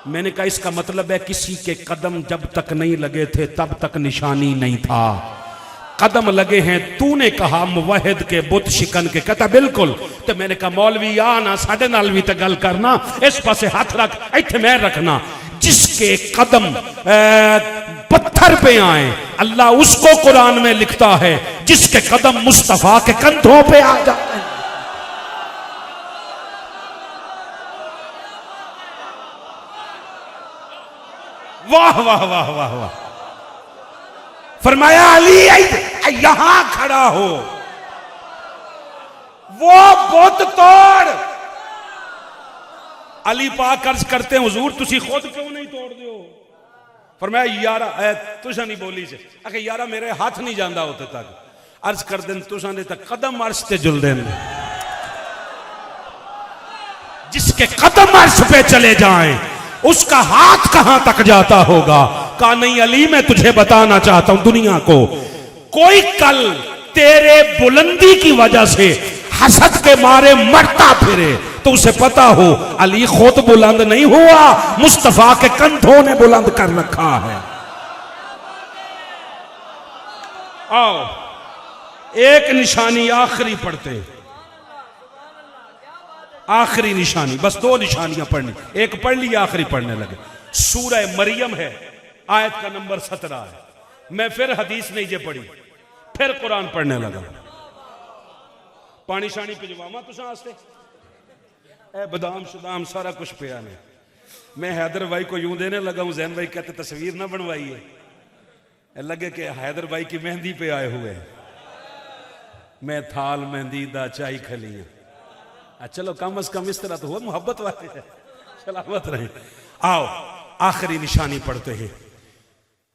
मैंने कहा इसका मतलब है किसी के कदम जब तक नहीं लगे थे तब तक निशानी नहीं था, कदम लगे हैं। तूने कहा मुवहिद के बुत शिकन के, कहता बिल्कुल। तो मैंने कहा मौलवी आ ना साढ़े नाल भी तो गल करना, इस पासे हाथ रख, इत्थे मैं रखना। जिसके कदम पत्थर पे आए अल्लाह उसको कुरान में लिखता है, जिसके कदम मुस्तफा के कंधों पे आ जाते हैं। वाह वाह वाह वाह वाह। फरमाया अली यहां खड़ा हो, वो बुत तोड़। अली पाक अर्ज करते हैं हुजूर तुसी खुद क्यों नहीं तोड़ दो? फरमाया यारा तुसा नहीं बोली से, आखे यारा मेरे हाथ नहीं जाता होते तक। अर्ज कर दें तुसा ने तक कदम अर्श ते जुल दें, जिसके कदम अर्श पे चले जाएं उसका हाथ कहां तक जाता होगा। कहा नहीं अली मैं तुझे बताना चाहता हूं दुनिया को, कोई कल तेरे बुलंदी की वजह से हसद के मारे मरता फिरे तो उसे पता हो अली खुद बुलंद नहीं हुआ, मुस्तफा के कंधों ने बुलंद कर रखा है। आओ एक निशानी आखिरी पढ़ते, आखिरी निशानी, बस दो निशानियां पढ़नी, एक पढ़ ली आखिरी पढ़ने लगे। सूरह मरियम है, आयत का नंबर 17 है। मैं फिर हदीस नहीं जे पढ़ी, फिर कुरान पढ़ने लगा। पानी शानी भिजवावा तुसा वास्ते, ए बदाम शुदाम सारा कुछ पिया ने। मैं हैदर भाई को यूं देने लगा हूं, जैन भाई कहते तस्वीर ना बनवाई है, लगे कि हैदर भाई की मेहंदी पे आए हुए। मैं थाल मेहंदी दा चाई खली, चलो कम अज कम इस तरह तो हो, मोहब्बत वाले है, सलामत रहे। आओ आखिरी निशानी पढ़ते हैं।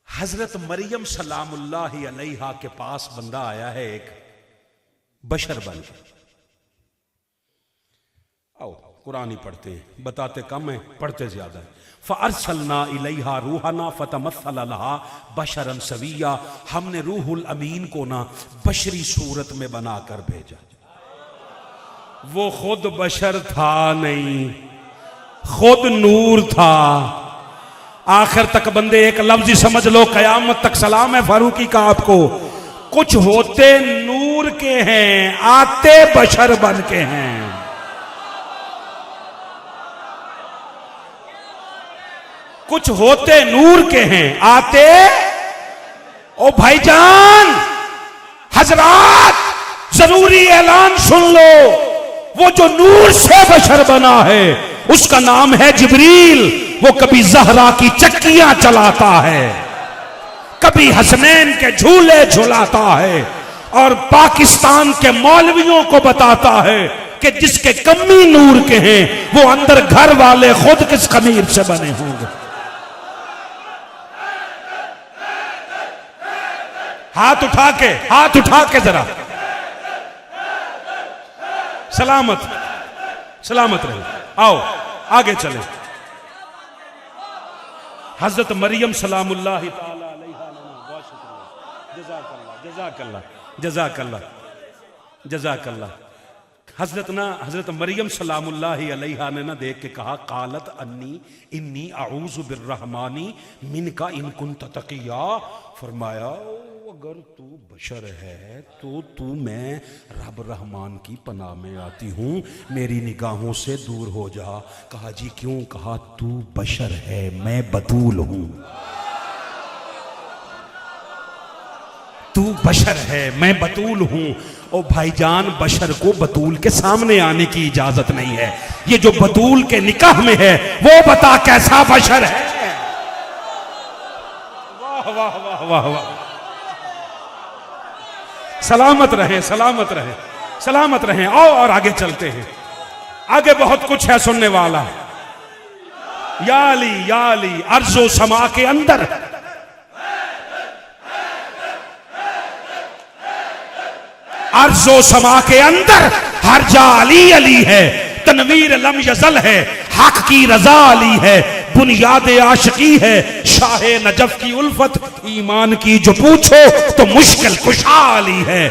हजरत मरियम सलामुल्लाहि अलैहा के पास बंदा आया है, एक बशर बन के। आओ कुरान ही पढ़ते हैं, बताते कम है पढ़ते ज्यादा है। फअरसलना इलैहा रूहना फतमस्सल लहा बशरन सविया, हमने रूहुल अमीन को ना बशरी सूरत में बनाकर भेजा। वो खुद बशर था नहीं, खुद नूर था। आखिर तक बंदे एक लफ्ज ही समझ लो, कयामत तक सलाम है फारूकी का आपको। कुछ होते नूर के हैं, आते बशर बन के हैं। कुछ होते नूर के हैं, आते ओ भाईजान हजरात जरूरी ऐलान सुन लो, वो जो नूर से बशर बना है उसका नाम है जिब्रील। वो कभी जहरा की चक्कियां चलाता है, कभी हसनैन के झूले झुलाता है, और पाकिस्तान के मौलवियों को बताता है कि जिसके कमी नूर के हैं वो अंदर घर वाले खुद किस खमीर से बने होंगे। हाथ उठा के जरा सलामत सलामत रहे। आओ आगे चले। हजरत मरियम सलामुल्लाहि ताला अलैहा, बहुत शुक्रिया, जज़ाकल्लाह जज़ाकल्लाह जज़ाकल्लाह जज़ाकल्लाह। हजरत मरियम सलामुल्लाहि अलैहा ने ना देख के कहा कालत अन्नी इन्नी अऊज़ु बिर्रहमानी मिनका इन कुन्त तक़िया। फरमाया अगर तू बशर है तो तू मैं रब रहमान की पनाह में आती हूँ, मेरी निगाहों से दूर हो जा। कहा जी क्यों? कहा तू बशर है, मैं बतूल हूँ। तू बशर है, मैं बतूल हूँ। ओ भाईजान बशर को बतूल के सामने आने की इजाजत नहीं है। ये जो बतूल के निकाह में है वो बता कैसा बशर है। वाह वाह वाह वाह वाह। सलामत रहे सलामत रहे सलामत रहे। आओ और आगे चलते हैं, आगे बहुत कुछ है सुनने वाला। या अली अर्जो समा के अंदर अर्जो समा के अंदर हर जा अली अली है, तनवीर लम यजल है, हक की रजा अली है, बुनियाद आशिकी है, शाह नजफ की उल्फत, ईमान की जो पूछो तो मुश्किल कुशा अली है।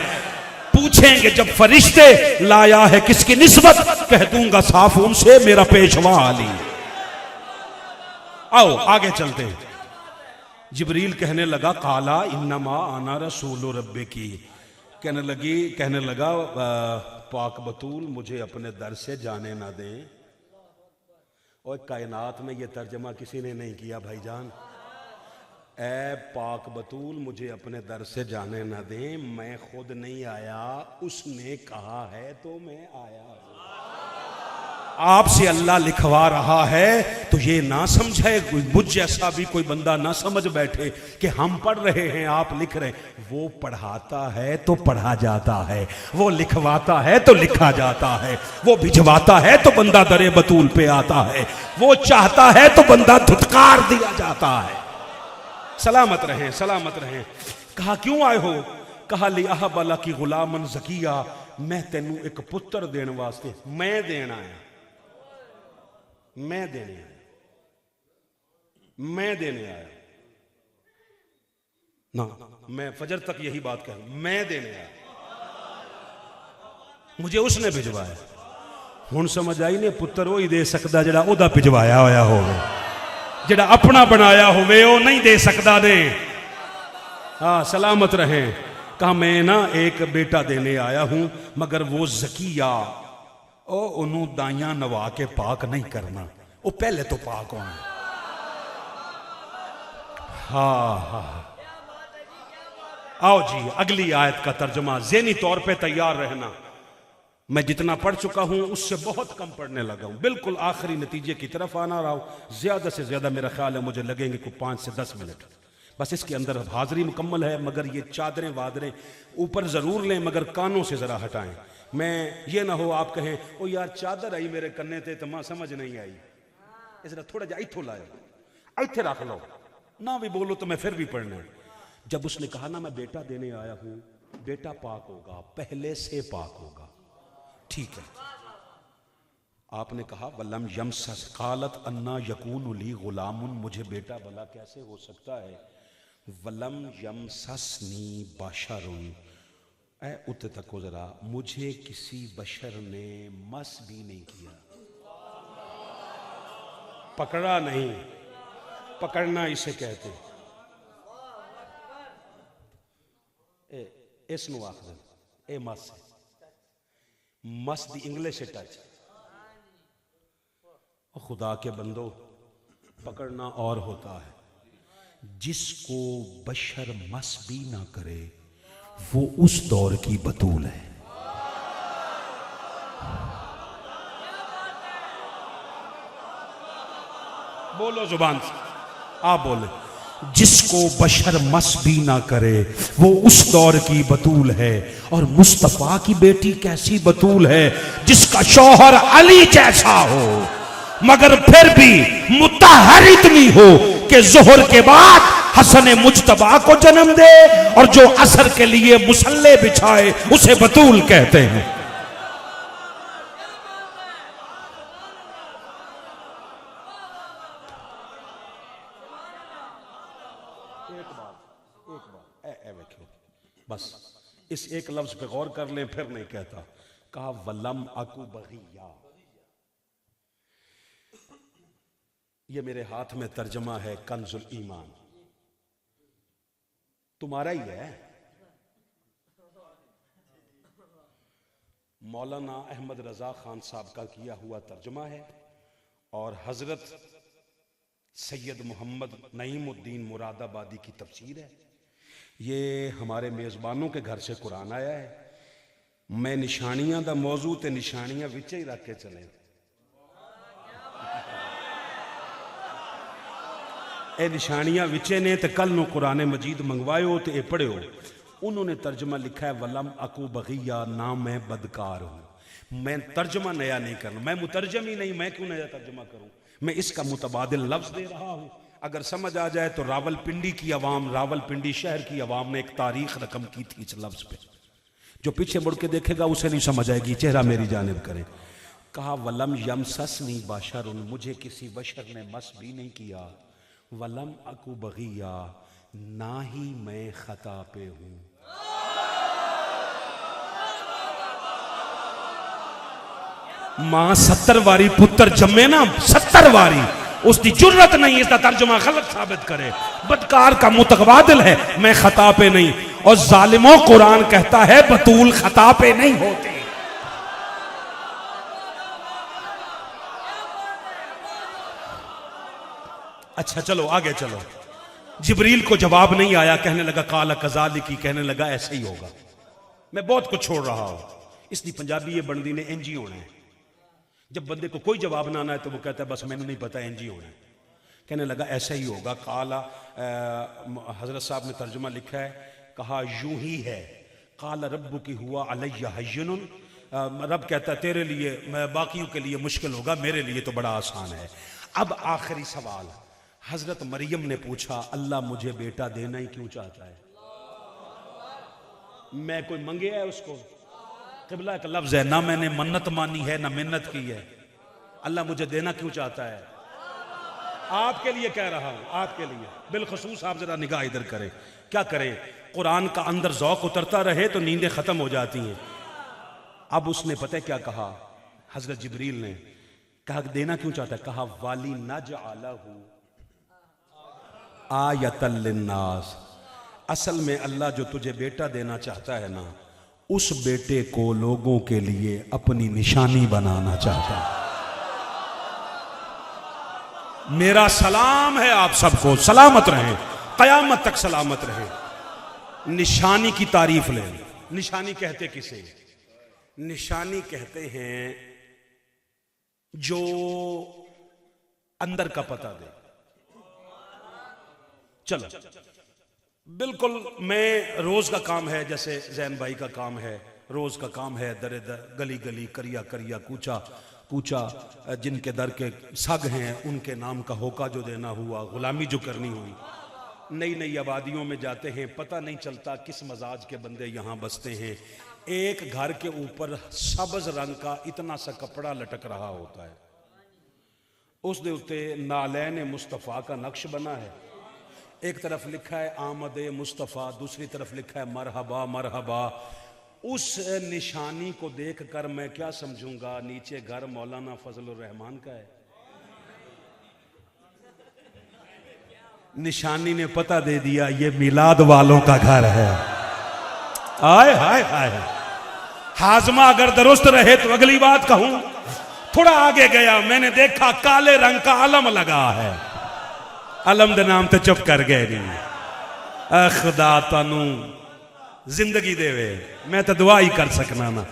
पूछेंगे जब फरिश्ते लाया है किसकी निस्बत, कह दूंगा साफ उनसे मेरा पेशवा अली। आओ आगे चलते हैं। जिब्रील कहने लगा काला इन्नमा आना रसूल रब्बे की, कहने लगा पाक बतूल मुझे अपने दर से जाने ना दें। और कायनात में ये तर्जमा किसी ने नहीं किया भाईजान। ए पाक बतूल मुझे अपने दर से जाने ना दें, मैं खुद नहीं आया, उसने कहा है तो मैं आया। आपसे अल्लाह लिखवा रहा है तो ये ना समझे मुझ जैसा भी कोई बंदा ना समझ बैठे कि हम पढ़ रहे हैं आप लिख रहे हैं। वो पढ़ाता है तो पढ़ा जाता है, वो लिखवाता है तो लिखा जाता है, वो भिजवाता है तो बंदा दरे बतूल पे आता है, वो चाहता है तो बंदा धुतकार दिया जाता है। सलामत रहें, सलामत रहें। कहा क्यों आए हो? कहा लिया बला की गुलामन ज़किया, मैं तेनू एक पुत्र देने वास्ते, मैं देना है, मैं देने आया, मैं देने आया ना, मैं फजर तक यही बात कह, मैं देने आया, मुझे उसने भिजवाया। हुण समझ आई ने, पुत्र वो ही दे सकता जिहड़ा ओदा भिजवाया होया होवे, जिहड़ा अपना बनाया होवे वो नहीं दे सकता ने। हाँ सलामत रहें। कहा मैं ना एक बेटा देने आया हूं, मगर वो ज़किया, ओनू दाइयां नवा के पाक नहीं करना, वो पहले तो पाक होना। हाँ हाँ आओ जी अगली आयत का तर्जुमा। ज़हनी तौर पे तैयार रहना, मैं जितना पढ़ चुका हूं उससे बहुत कम पढ़ने लगा हूं, बिल्कुल आखिरी नतीजे की तरफ आना रहा हूं। ज्यादा से ज्यादा मेरा ख्याल है मुझे लगेंगे कुछ 5 से 10 मिनट, बस इसके अंदर हाजिरी मुकम्मल है। मगर ये चादरें वादरें ऊपर जरूर लें, मगर कानों से जरा हटाएं। मैं ये ना हो आप कहें ओ यार चादर आई मेरे कन्ने ते तो मां समझ नहीं आई, इसलिए थोड़ा जा इथों लाए, इथे रख लो ना भी बोलो तो मैं फिर भी पढ़ना। जब उसने कहा ना मैं बेटा देने आया हूं, बेटा पाक होगा, पहले से पाक होगा, ठीक है। आपने कहा वलम यमसस कालत अन्ना यकून ली गुलामुन, मुझे बेटा भला कैसे हो सकता है। वलम यमससनी बशरुन, ऐ उत तक जरा, मुझे किसी बशर ने मस भी नहीं किया, पकड़ा नहीं, पकड़ना इसे कहते हैं। इसनू आखदे ए मस, मस दी इंग्लिश टच। खुदा के बंदो पकड़ना और होता है, जिसको बशर मस भी ना करे वो उस दौर की बतूल है। बोलो जुबान से, आप बोले। जिसको बशर मस भी ना करे वो उस दौर की बतूल है। और मुस्तफा की बेटी कैसी बतूल है, जिसका शौहर अली जैसा हो मगर फिर भी मुतहर इतनी हो कि जोहर के बाद हसन मुज्तबा को जन्म दे, और जो असर के लिए मुसल्ले बिछाए उसे बतूल कहते हैं। बस इस एक लफ्ज पे गौर कर लें, फिर नहीं कहता। कहा वलम अकु बगिया, ये मेरे हाथ में तर्जमा है कंजुल ईमान, तुम्हारा ही है। मौलाना अहमद रजा खान साहब का किया हुआ तर्जमा है, और हजरत सैयद मोहम्मद नईमुद्दीन मुरादाबादी की तफसीर है। ये हमारे मेज़बानों के घर से कुरान आया है। मैं निशानियां दा मौजू ते निशानियां विच ही रख के चले। ए निशानियां विचे ने ते कल नु कुरान मजीद मंगवायो ते ए पढ़ियो। उन्होंने तर्जमा लिखा है वलम अकू बगिया, ना मैं बदकार हूं। मैं तर्जमा नया नहीं करना, मैं मुतरजम ही नहीं, मैं क्यों नया तर्जमा करूं। मैं इसका मुतबादिल लफ्ज दे रहा हूं। अगर समझ आ जाए तो रावलपिंडी की अवाम, रावलपिंडी शहर की अवाम ने एक तारीख रकम की थी इस लफ्ज पे। जो पीछे मुड़ के देखेगा उसे नहीं समझ आएगी, चेहरा मेरी जानिब करे। कहा वलम यमससनी बशरुन, मुझे किसी बशर ने मस भी नहीं किया, वलम अकु बगिया, ना ही मैं खता पे हूं। मां 70 वारी पुत्र जम्मे ना, 70 वारी, उसकी जुर्रत नहीं इसका तर्जुमा गलत साबित करे। बदकार का मुतकबादिल है, मैं खता पे नहीं। और जालिमों, कुरान कहता है बतूल खता पे नहीं होते। अच्छा चलो आगे चलो। जिब्रील को जवाब नहीं आया, कहने लगा काला कज़ालिकी, कहने लगा ऐसे ही होगा। मैं बहुत कुछ छोड़ रहा हूं, इसलिए पंजाबी ये बनदी ने इंज ही होना है। जब बंदे को कोई जवाब ना आना है तो वो कहता है बस मैंने नहीं पता, इंज ही होना है। कहने लगा ऐसा ही होगा। काला हजरत साहब ने तर्जुमा लिखा है, कहा यूं ही है। काला रब्बु की हुआ अलैया हय्यनुन, रब कहता है तेरे लिए, बाकियों के लिए मुश्किल होगा, मेरे लिए तो बड़ा आसान है। अब आखिरी सवाल, हजरत मरियम ने पूछा अल्लाह मुझे बेटा देना ही क्यों चाहता है? मैं कोई मंगे है उसको? क़िबला का लफ्ज है, ना मैंने मन्नत मानी है ना मिन्नत की है। अल्लाह मुझे देना क्यों चाहता है? आपके लिए कह रहा हूं, आपके लिए बिलखसूस। आप जरा निगाह इधर करें, क्या करें? कुरान का अंदर जौक उतरता रहे तो नींदें खत्म हो जाती हैं। अब उसने पता है क्या कहा? हजरत जिब्रील ने कहा देना क्यों चाहता है? कहा वाली नजअलहु आयतल लिन्नास, असल में अल्लाह जो तुझे बेटा देना चाहता है ना, उस बेटे को लोगों के लिए अपनी निशानी बनाना चाहता है। मेरा सलाम है आप सबको, सलामत रहें, कयामत तक सलामत रहें। निशानी की तारीफ लें। निशानी कहते किसे? निशानी कहते हैं जो अंदर का पता दे। चलो बिल्कुल, मैं रोज का काम है, जैसे जैन भाई का काम है, रोज का काम है दर दर गली गली करिया करिया कूचा कूचा, जिनके दर के सग हैं उनके नाम का होका जो देना हुआ, गुलामी जो करनी हुई। नई नई आबादियों में जाते हैं, पता नहीं चलता किस मजाज के बंदे यहाँ बसते हैं। एक घर के ऊपर सब्ज रंग का इतना सा कपड़ा लटक रहा होता है, उस दे उत्ते नालैन मुस्तफ़ा का नक्श बना है। एक तरफ लिखा है आमद मुस्तफ़ा, दूसरी तरफ लिखा है मरहबा मरहबा। उस निशानी को देखकर मैं क्या समझूंगा? नीचे घर मौलाना फजलुर रहमान का है। निशानी ने पता दे दिया ये मिलाद वालों का घर है। आय हाय हाय। हाजमा अगर दुरुस्त रहे तो अगली बात कहूं। थोड़ा आगे गया, मैंने देखा काले रंग का अलम लगा है। अलम दे नाम तो चुप कर गए नहीं। खुदा तानू जिंदगी देवे, मैं तो दुआ ही कर सकना ना।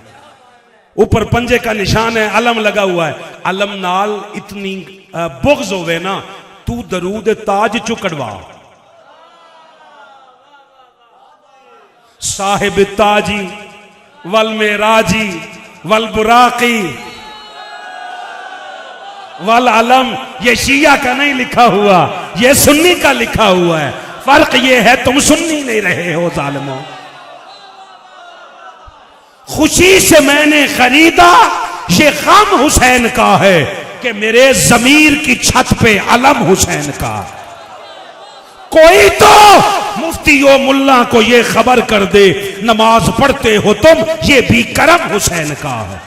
ऊपर पंजे का निशान है, अलम लगा हुआ है। अलम नाल इतनी बुग़्ज़ होवे ना, तू दरूद ताज चुकड़वा। साहिब ताजी वल मेराजी वल बुराकी वल अलम, ये शिया का नहीं लिखा हुआ, ये सुन्नी का लिखा हुआ है। फर्क ये है तुम सुन्नी नहीं रहे हो जालिमों। खुशी से मैंने खरीदा, ये गम हुसैन का है कि मेरे जमीर की छत पे अलम हुसैन का। कोई तो मुफ्ती व मुल्ला को ये खबर कर दे नमाज पढ़ते हो तुम, ये भी करम हुसैन का है।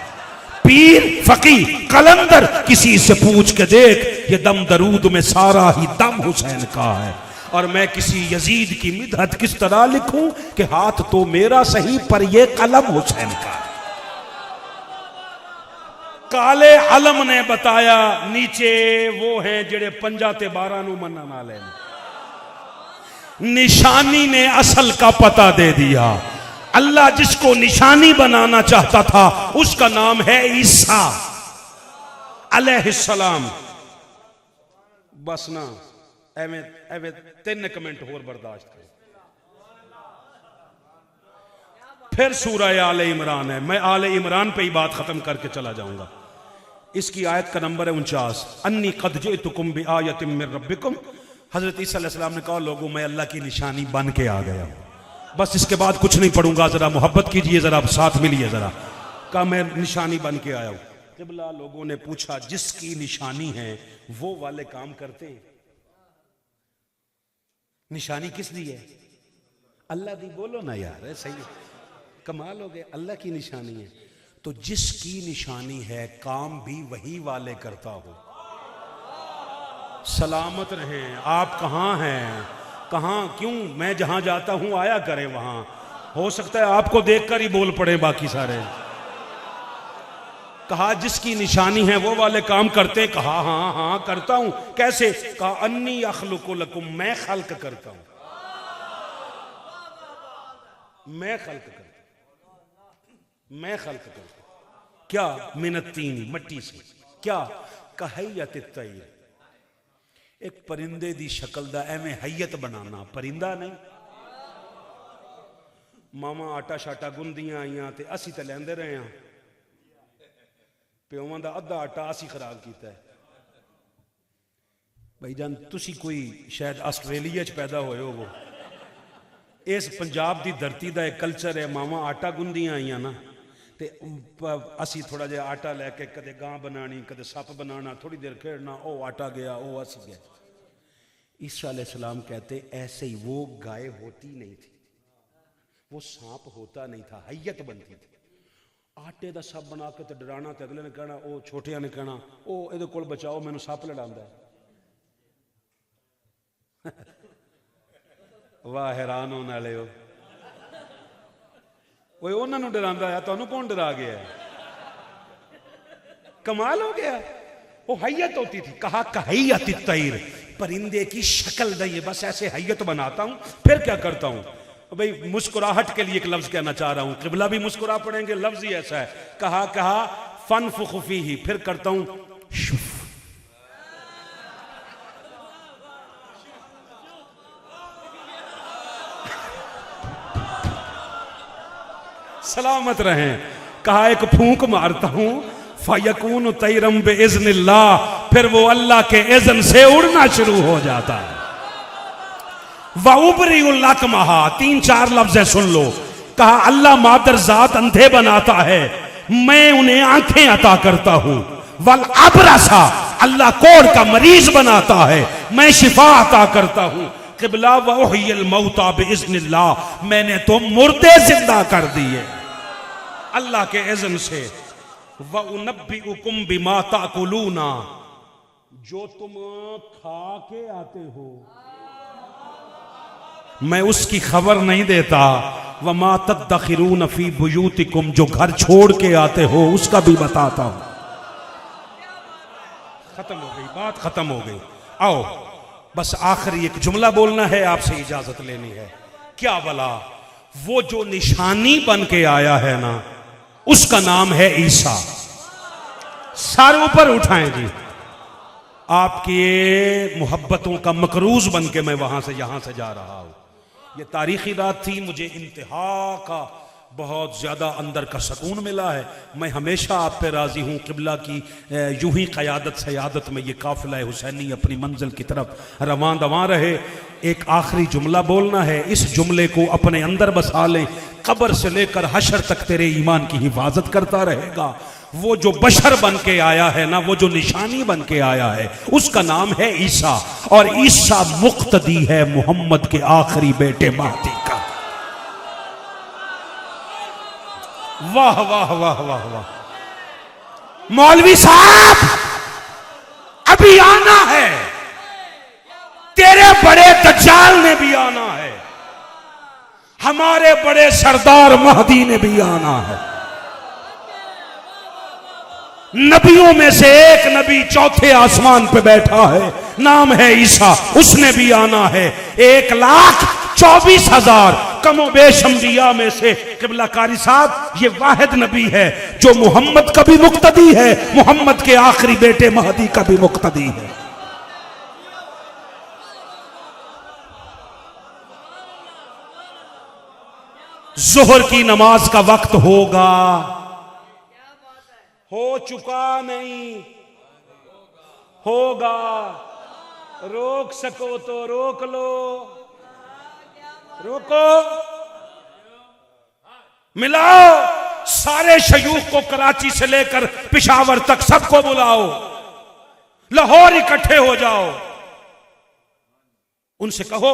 पीर फकीर कलंदर किसी से पूछ के देख, ये दम दरूद में सारा ही दम हुसैन का है। और मैं किसी यजीद की मिदहत किस तरह लिखूं कि हाथ तो मेरा सही पर ये कलम हुसैन का। काले अलम ने बताया नीचे वो हैं जेड़े पंजाते 12 नू मन्ना ना लेने। निशानी ने असल का पता दे दिया। अल्लाह जिसको निशानी बनाना चाहता था उसका नाम है ईसा अलैहिस्सलाम। बस ना एवें एवें 3 कमेंट होर बर्दाश्त करें। फिर सूरह आले इमरान है, मैं आले इमरान पे ही बात खत्म करके चला जाऊंगा। इसकी आयत का नंबर है 49। अन्नी कद जिअतुकुम बिआयतिम मिर रब्बिकुम। हजरत ईसा अलैहिस्सलाम ने कहा लोगों मैं अल्लाह की निशानी बन के आ गया हूं। बस इसके बाद कुछ नहीं पढ़ूंगा, जरा मोहब्बत कीजिए, जरा साथ मिलिए जरा। कहा मैं निशानी बन के आया हूं। किबला लोगों ने पूछा जिसकी निशानी है वो वाले काम करते हैं? निशानी किस दी है? अल्लाह दी। बोलो ना यार, है सही है, कमाल हो गया, अल्लाह की निशानी है। तो जिसकी निशानी है काम भी वही वाले करता हो। सलामत रहें। आप कहाँ हैं? कहाँ क्यों? मैं जहां जाता हूं आया करें वहां, हो सकता है आपको देखकर ही बोल पड़े बाकी सारे। कहा जिसकी निशानी है वो वाले काम करते। कहा हाँ हाँ करता हूं। कैसे? कहा अन्नी अखलुकु लकुम, मैं खल्क करता हूं, मैं खल्क करता हूं, मैं खल्क करता हूं। क्या? मिनत्तीनी, मिट्टी से। क्या? कहैयत तैर, एक परिंदे दी शक्ल दा एवें हैयत बनाना, परिंदा नहीं। मामा आटा शाटा गुंदियां आईयां ते असी ते लैंदे रहे हां, प्योवां दा अद्धा आटा असी खराब कीता है। भाई जान तुसी कोई शायद आस्ट्रेलिया च पैदा होए होवो, इस पंजाब दी धरती दा एक कल्चर है, मामा आटा गुंदियां आईयां ना ते असी थोड़ा जिहा आटा लैके कदे गां बनानी, कदे सप बनाना, थोड़ी देर खेड़ना, ओ आटा गया, ओ असी गया। ईसा अलैहिस्सलाम कहते ऐसे ही वो गाय होती नहीं थी, वो सांप होता नहीं था, हैयत बनती थी। आटे का सप बना के तो डराना, तो अगले ने कहना, ओ छोटिया ने कहना, ओ इहदे कोल बचाओ मैनू सप लड़ांदा है। वाह हैरान होने वाले हो, कोई उन्होंने डरांदा है, तुहानू कौन डरा गया है? कमाल हो गया। वो हैयत होती थी। कहा कहैयत तैर, परिंदे की शक्ल दई, बस ऐसे हैयत बनाता हूं। फिर क्या करता हूं? भाई मुस्कुराहट के लिए एक लफ्ज कहना चाह रहा हूं, किबला भी मुस्कुरा पड़ेंगे, लफ्ज ही ऐसा है। कहा फनफुख फीही, फिर करता हूं शुफ। सलामत रहें। कहा एक फूंक मारता हूं, फयकून तैरम बिइज़्निल्लाह, फिर वो अल्लाह के इज़्न से उड़ना शुरू हो जाता है। वउबरिउल अकमहा, 3-4 लफ्ज़ है, सुन लो। कहा अल्लाह मादर जात अंधे बनाता है, मैं उन्हें आंखें अता करता हूं। वल अबरसा, अल्लाह कोढ़ का मरीज बनाता है, मैं शिफा अता करता हूं। किबला वउहियल मौता बिइज़्निल्लाह, मैंने तो मुर्दे जिंदा कर दिए अल्लाह के इज़्न से। वउनब्बिउकुम बिमा ताकुलूना, जो तुम खा के आते हो मैं उसकी खबर नहीं देता। वमा तद्दखिरून फी बुयूतिकुम, जो घर छोड़ के आते हो उसका भी बताता हूं। खत्म हो गई बात, खत्म हो गई। आओ बस आखिरी एक जुमला बोलना है, आपसे इजाजत लेनी है। क्या भला? वो जो निशानी बन के आया है ना, उसका नाम है ईसा। सर ऊपर उठाएं जी। आपकी मोहब्बतों का मकरूज बन के मैं वहां से यहां से जा रहा हूं। ये तारीखी रात थी, मुझे इंतहा का बहुत ज़्यादा अंदर का सुकून मिला है। मैं हमेशा आप पे राज़ी हूँ। किबला की यूं ही क़यादत सयादत में ये काफ़िला हुसैनी अपनी मंजिल की तरफ रवां दवां रहे। एक आखिरी जुमला बोलना है, इस जुमले को अपने अंदर बसा लें, कब्र से लेकर हशर तक तेरे ईमान की हिफाजत करता रहेगा। वो जो बशर बन के आया है ना, वो जो निशानी बन के आया है, उसका नाम है ईसा। और ईसा मुक्तदी है मोहम्मद के आखिरी बेटे महदी का। वाह वाह वाह वाह वाह। मौलवी साहब अभी आना है, तेरे बड़े दज्जाल ने भी आना है, हमारे बड़े सरदार महदी ने भी आना है। नबियों में से एक नबी चौथे आसमान पे बैठा है, नाम है ईसा, उसने भी आना है। 1,24,000 कमो बेश अंबिया में से किबला कारी साहब ये वाहिद नबी है जो मोहम्मद का भी मुक्तदी है, मोहम्मद के आखिरी बेटे महदी का भी मुक्तदी है। जोहर की नमाज का वक्त होगा, हो चुका नहीं, होगा। रोक सको तो रोक लो, रोको। मिलाओ सारे शयूख को, कराची से लेकर पिशावर तक सबको बुलाओ, लाहौर इकट्ठे हो जाओ, उनसे कहो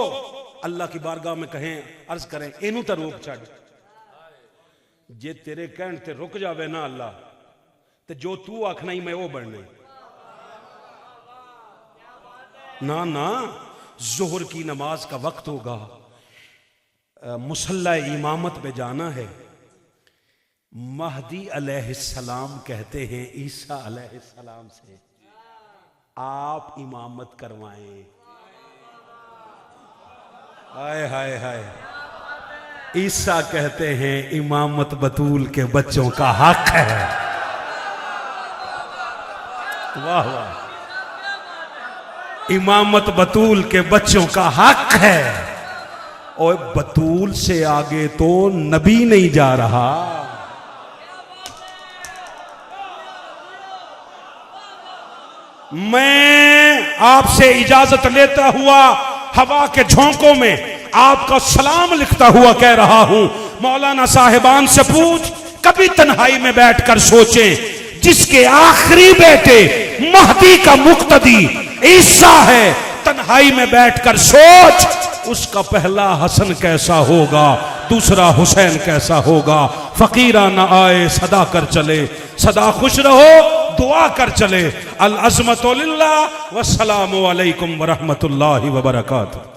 अल्लाह की बारगाह में कहें, अर्ज करें इनू तो रोक छड़, जे तेरे कहन ते रुक जावे ना अल्लाह, ते जो तू आखना ही मैं वो बनने ना ना। जोहर की नमाज का वक्त होगा, मुसल्ला इमामत पे जाना है। महदी अलैहिस्सलाम कहते हैं ईसा अलैहिस्सलाम से, आप इमामत करवाएं। हाय हाय हाय। ईसा कहते हैं इमामत बतूल के बच्चों का हक है। वाह वाह। इमामत बतूल के बच्चों का हक है, और बतूल से आगे तो नबी नहीं जा रहा। मैं आपसे इजाजत लेता हुआ हवा के झोंकों में आपका सलाम लिखता हुआ कह रहा हूं, मौलाना साहिबान से पूछ, कभी तन्हाई में बैठकर सोचें, जिसके आखिरी बेटे महदी का मुक्तदी ईसा है, तन्हाई में बैठकर सोच उसका पहला हसन कैसा होगा, दूसरा हुसैन कैसा होगा। फकीरा न आए सदा कर चले, सदा खुश रहो दुआ कर चले। अल अज़मतु लिल्लाह वस्सलामु अलैकुम व रहमतुल्लाहि व बरकातुहू।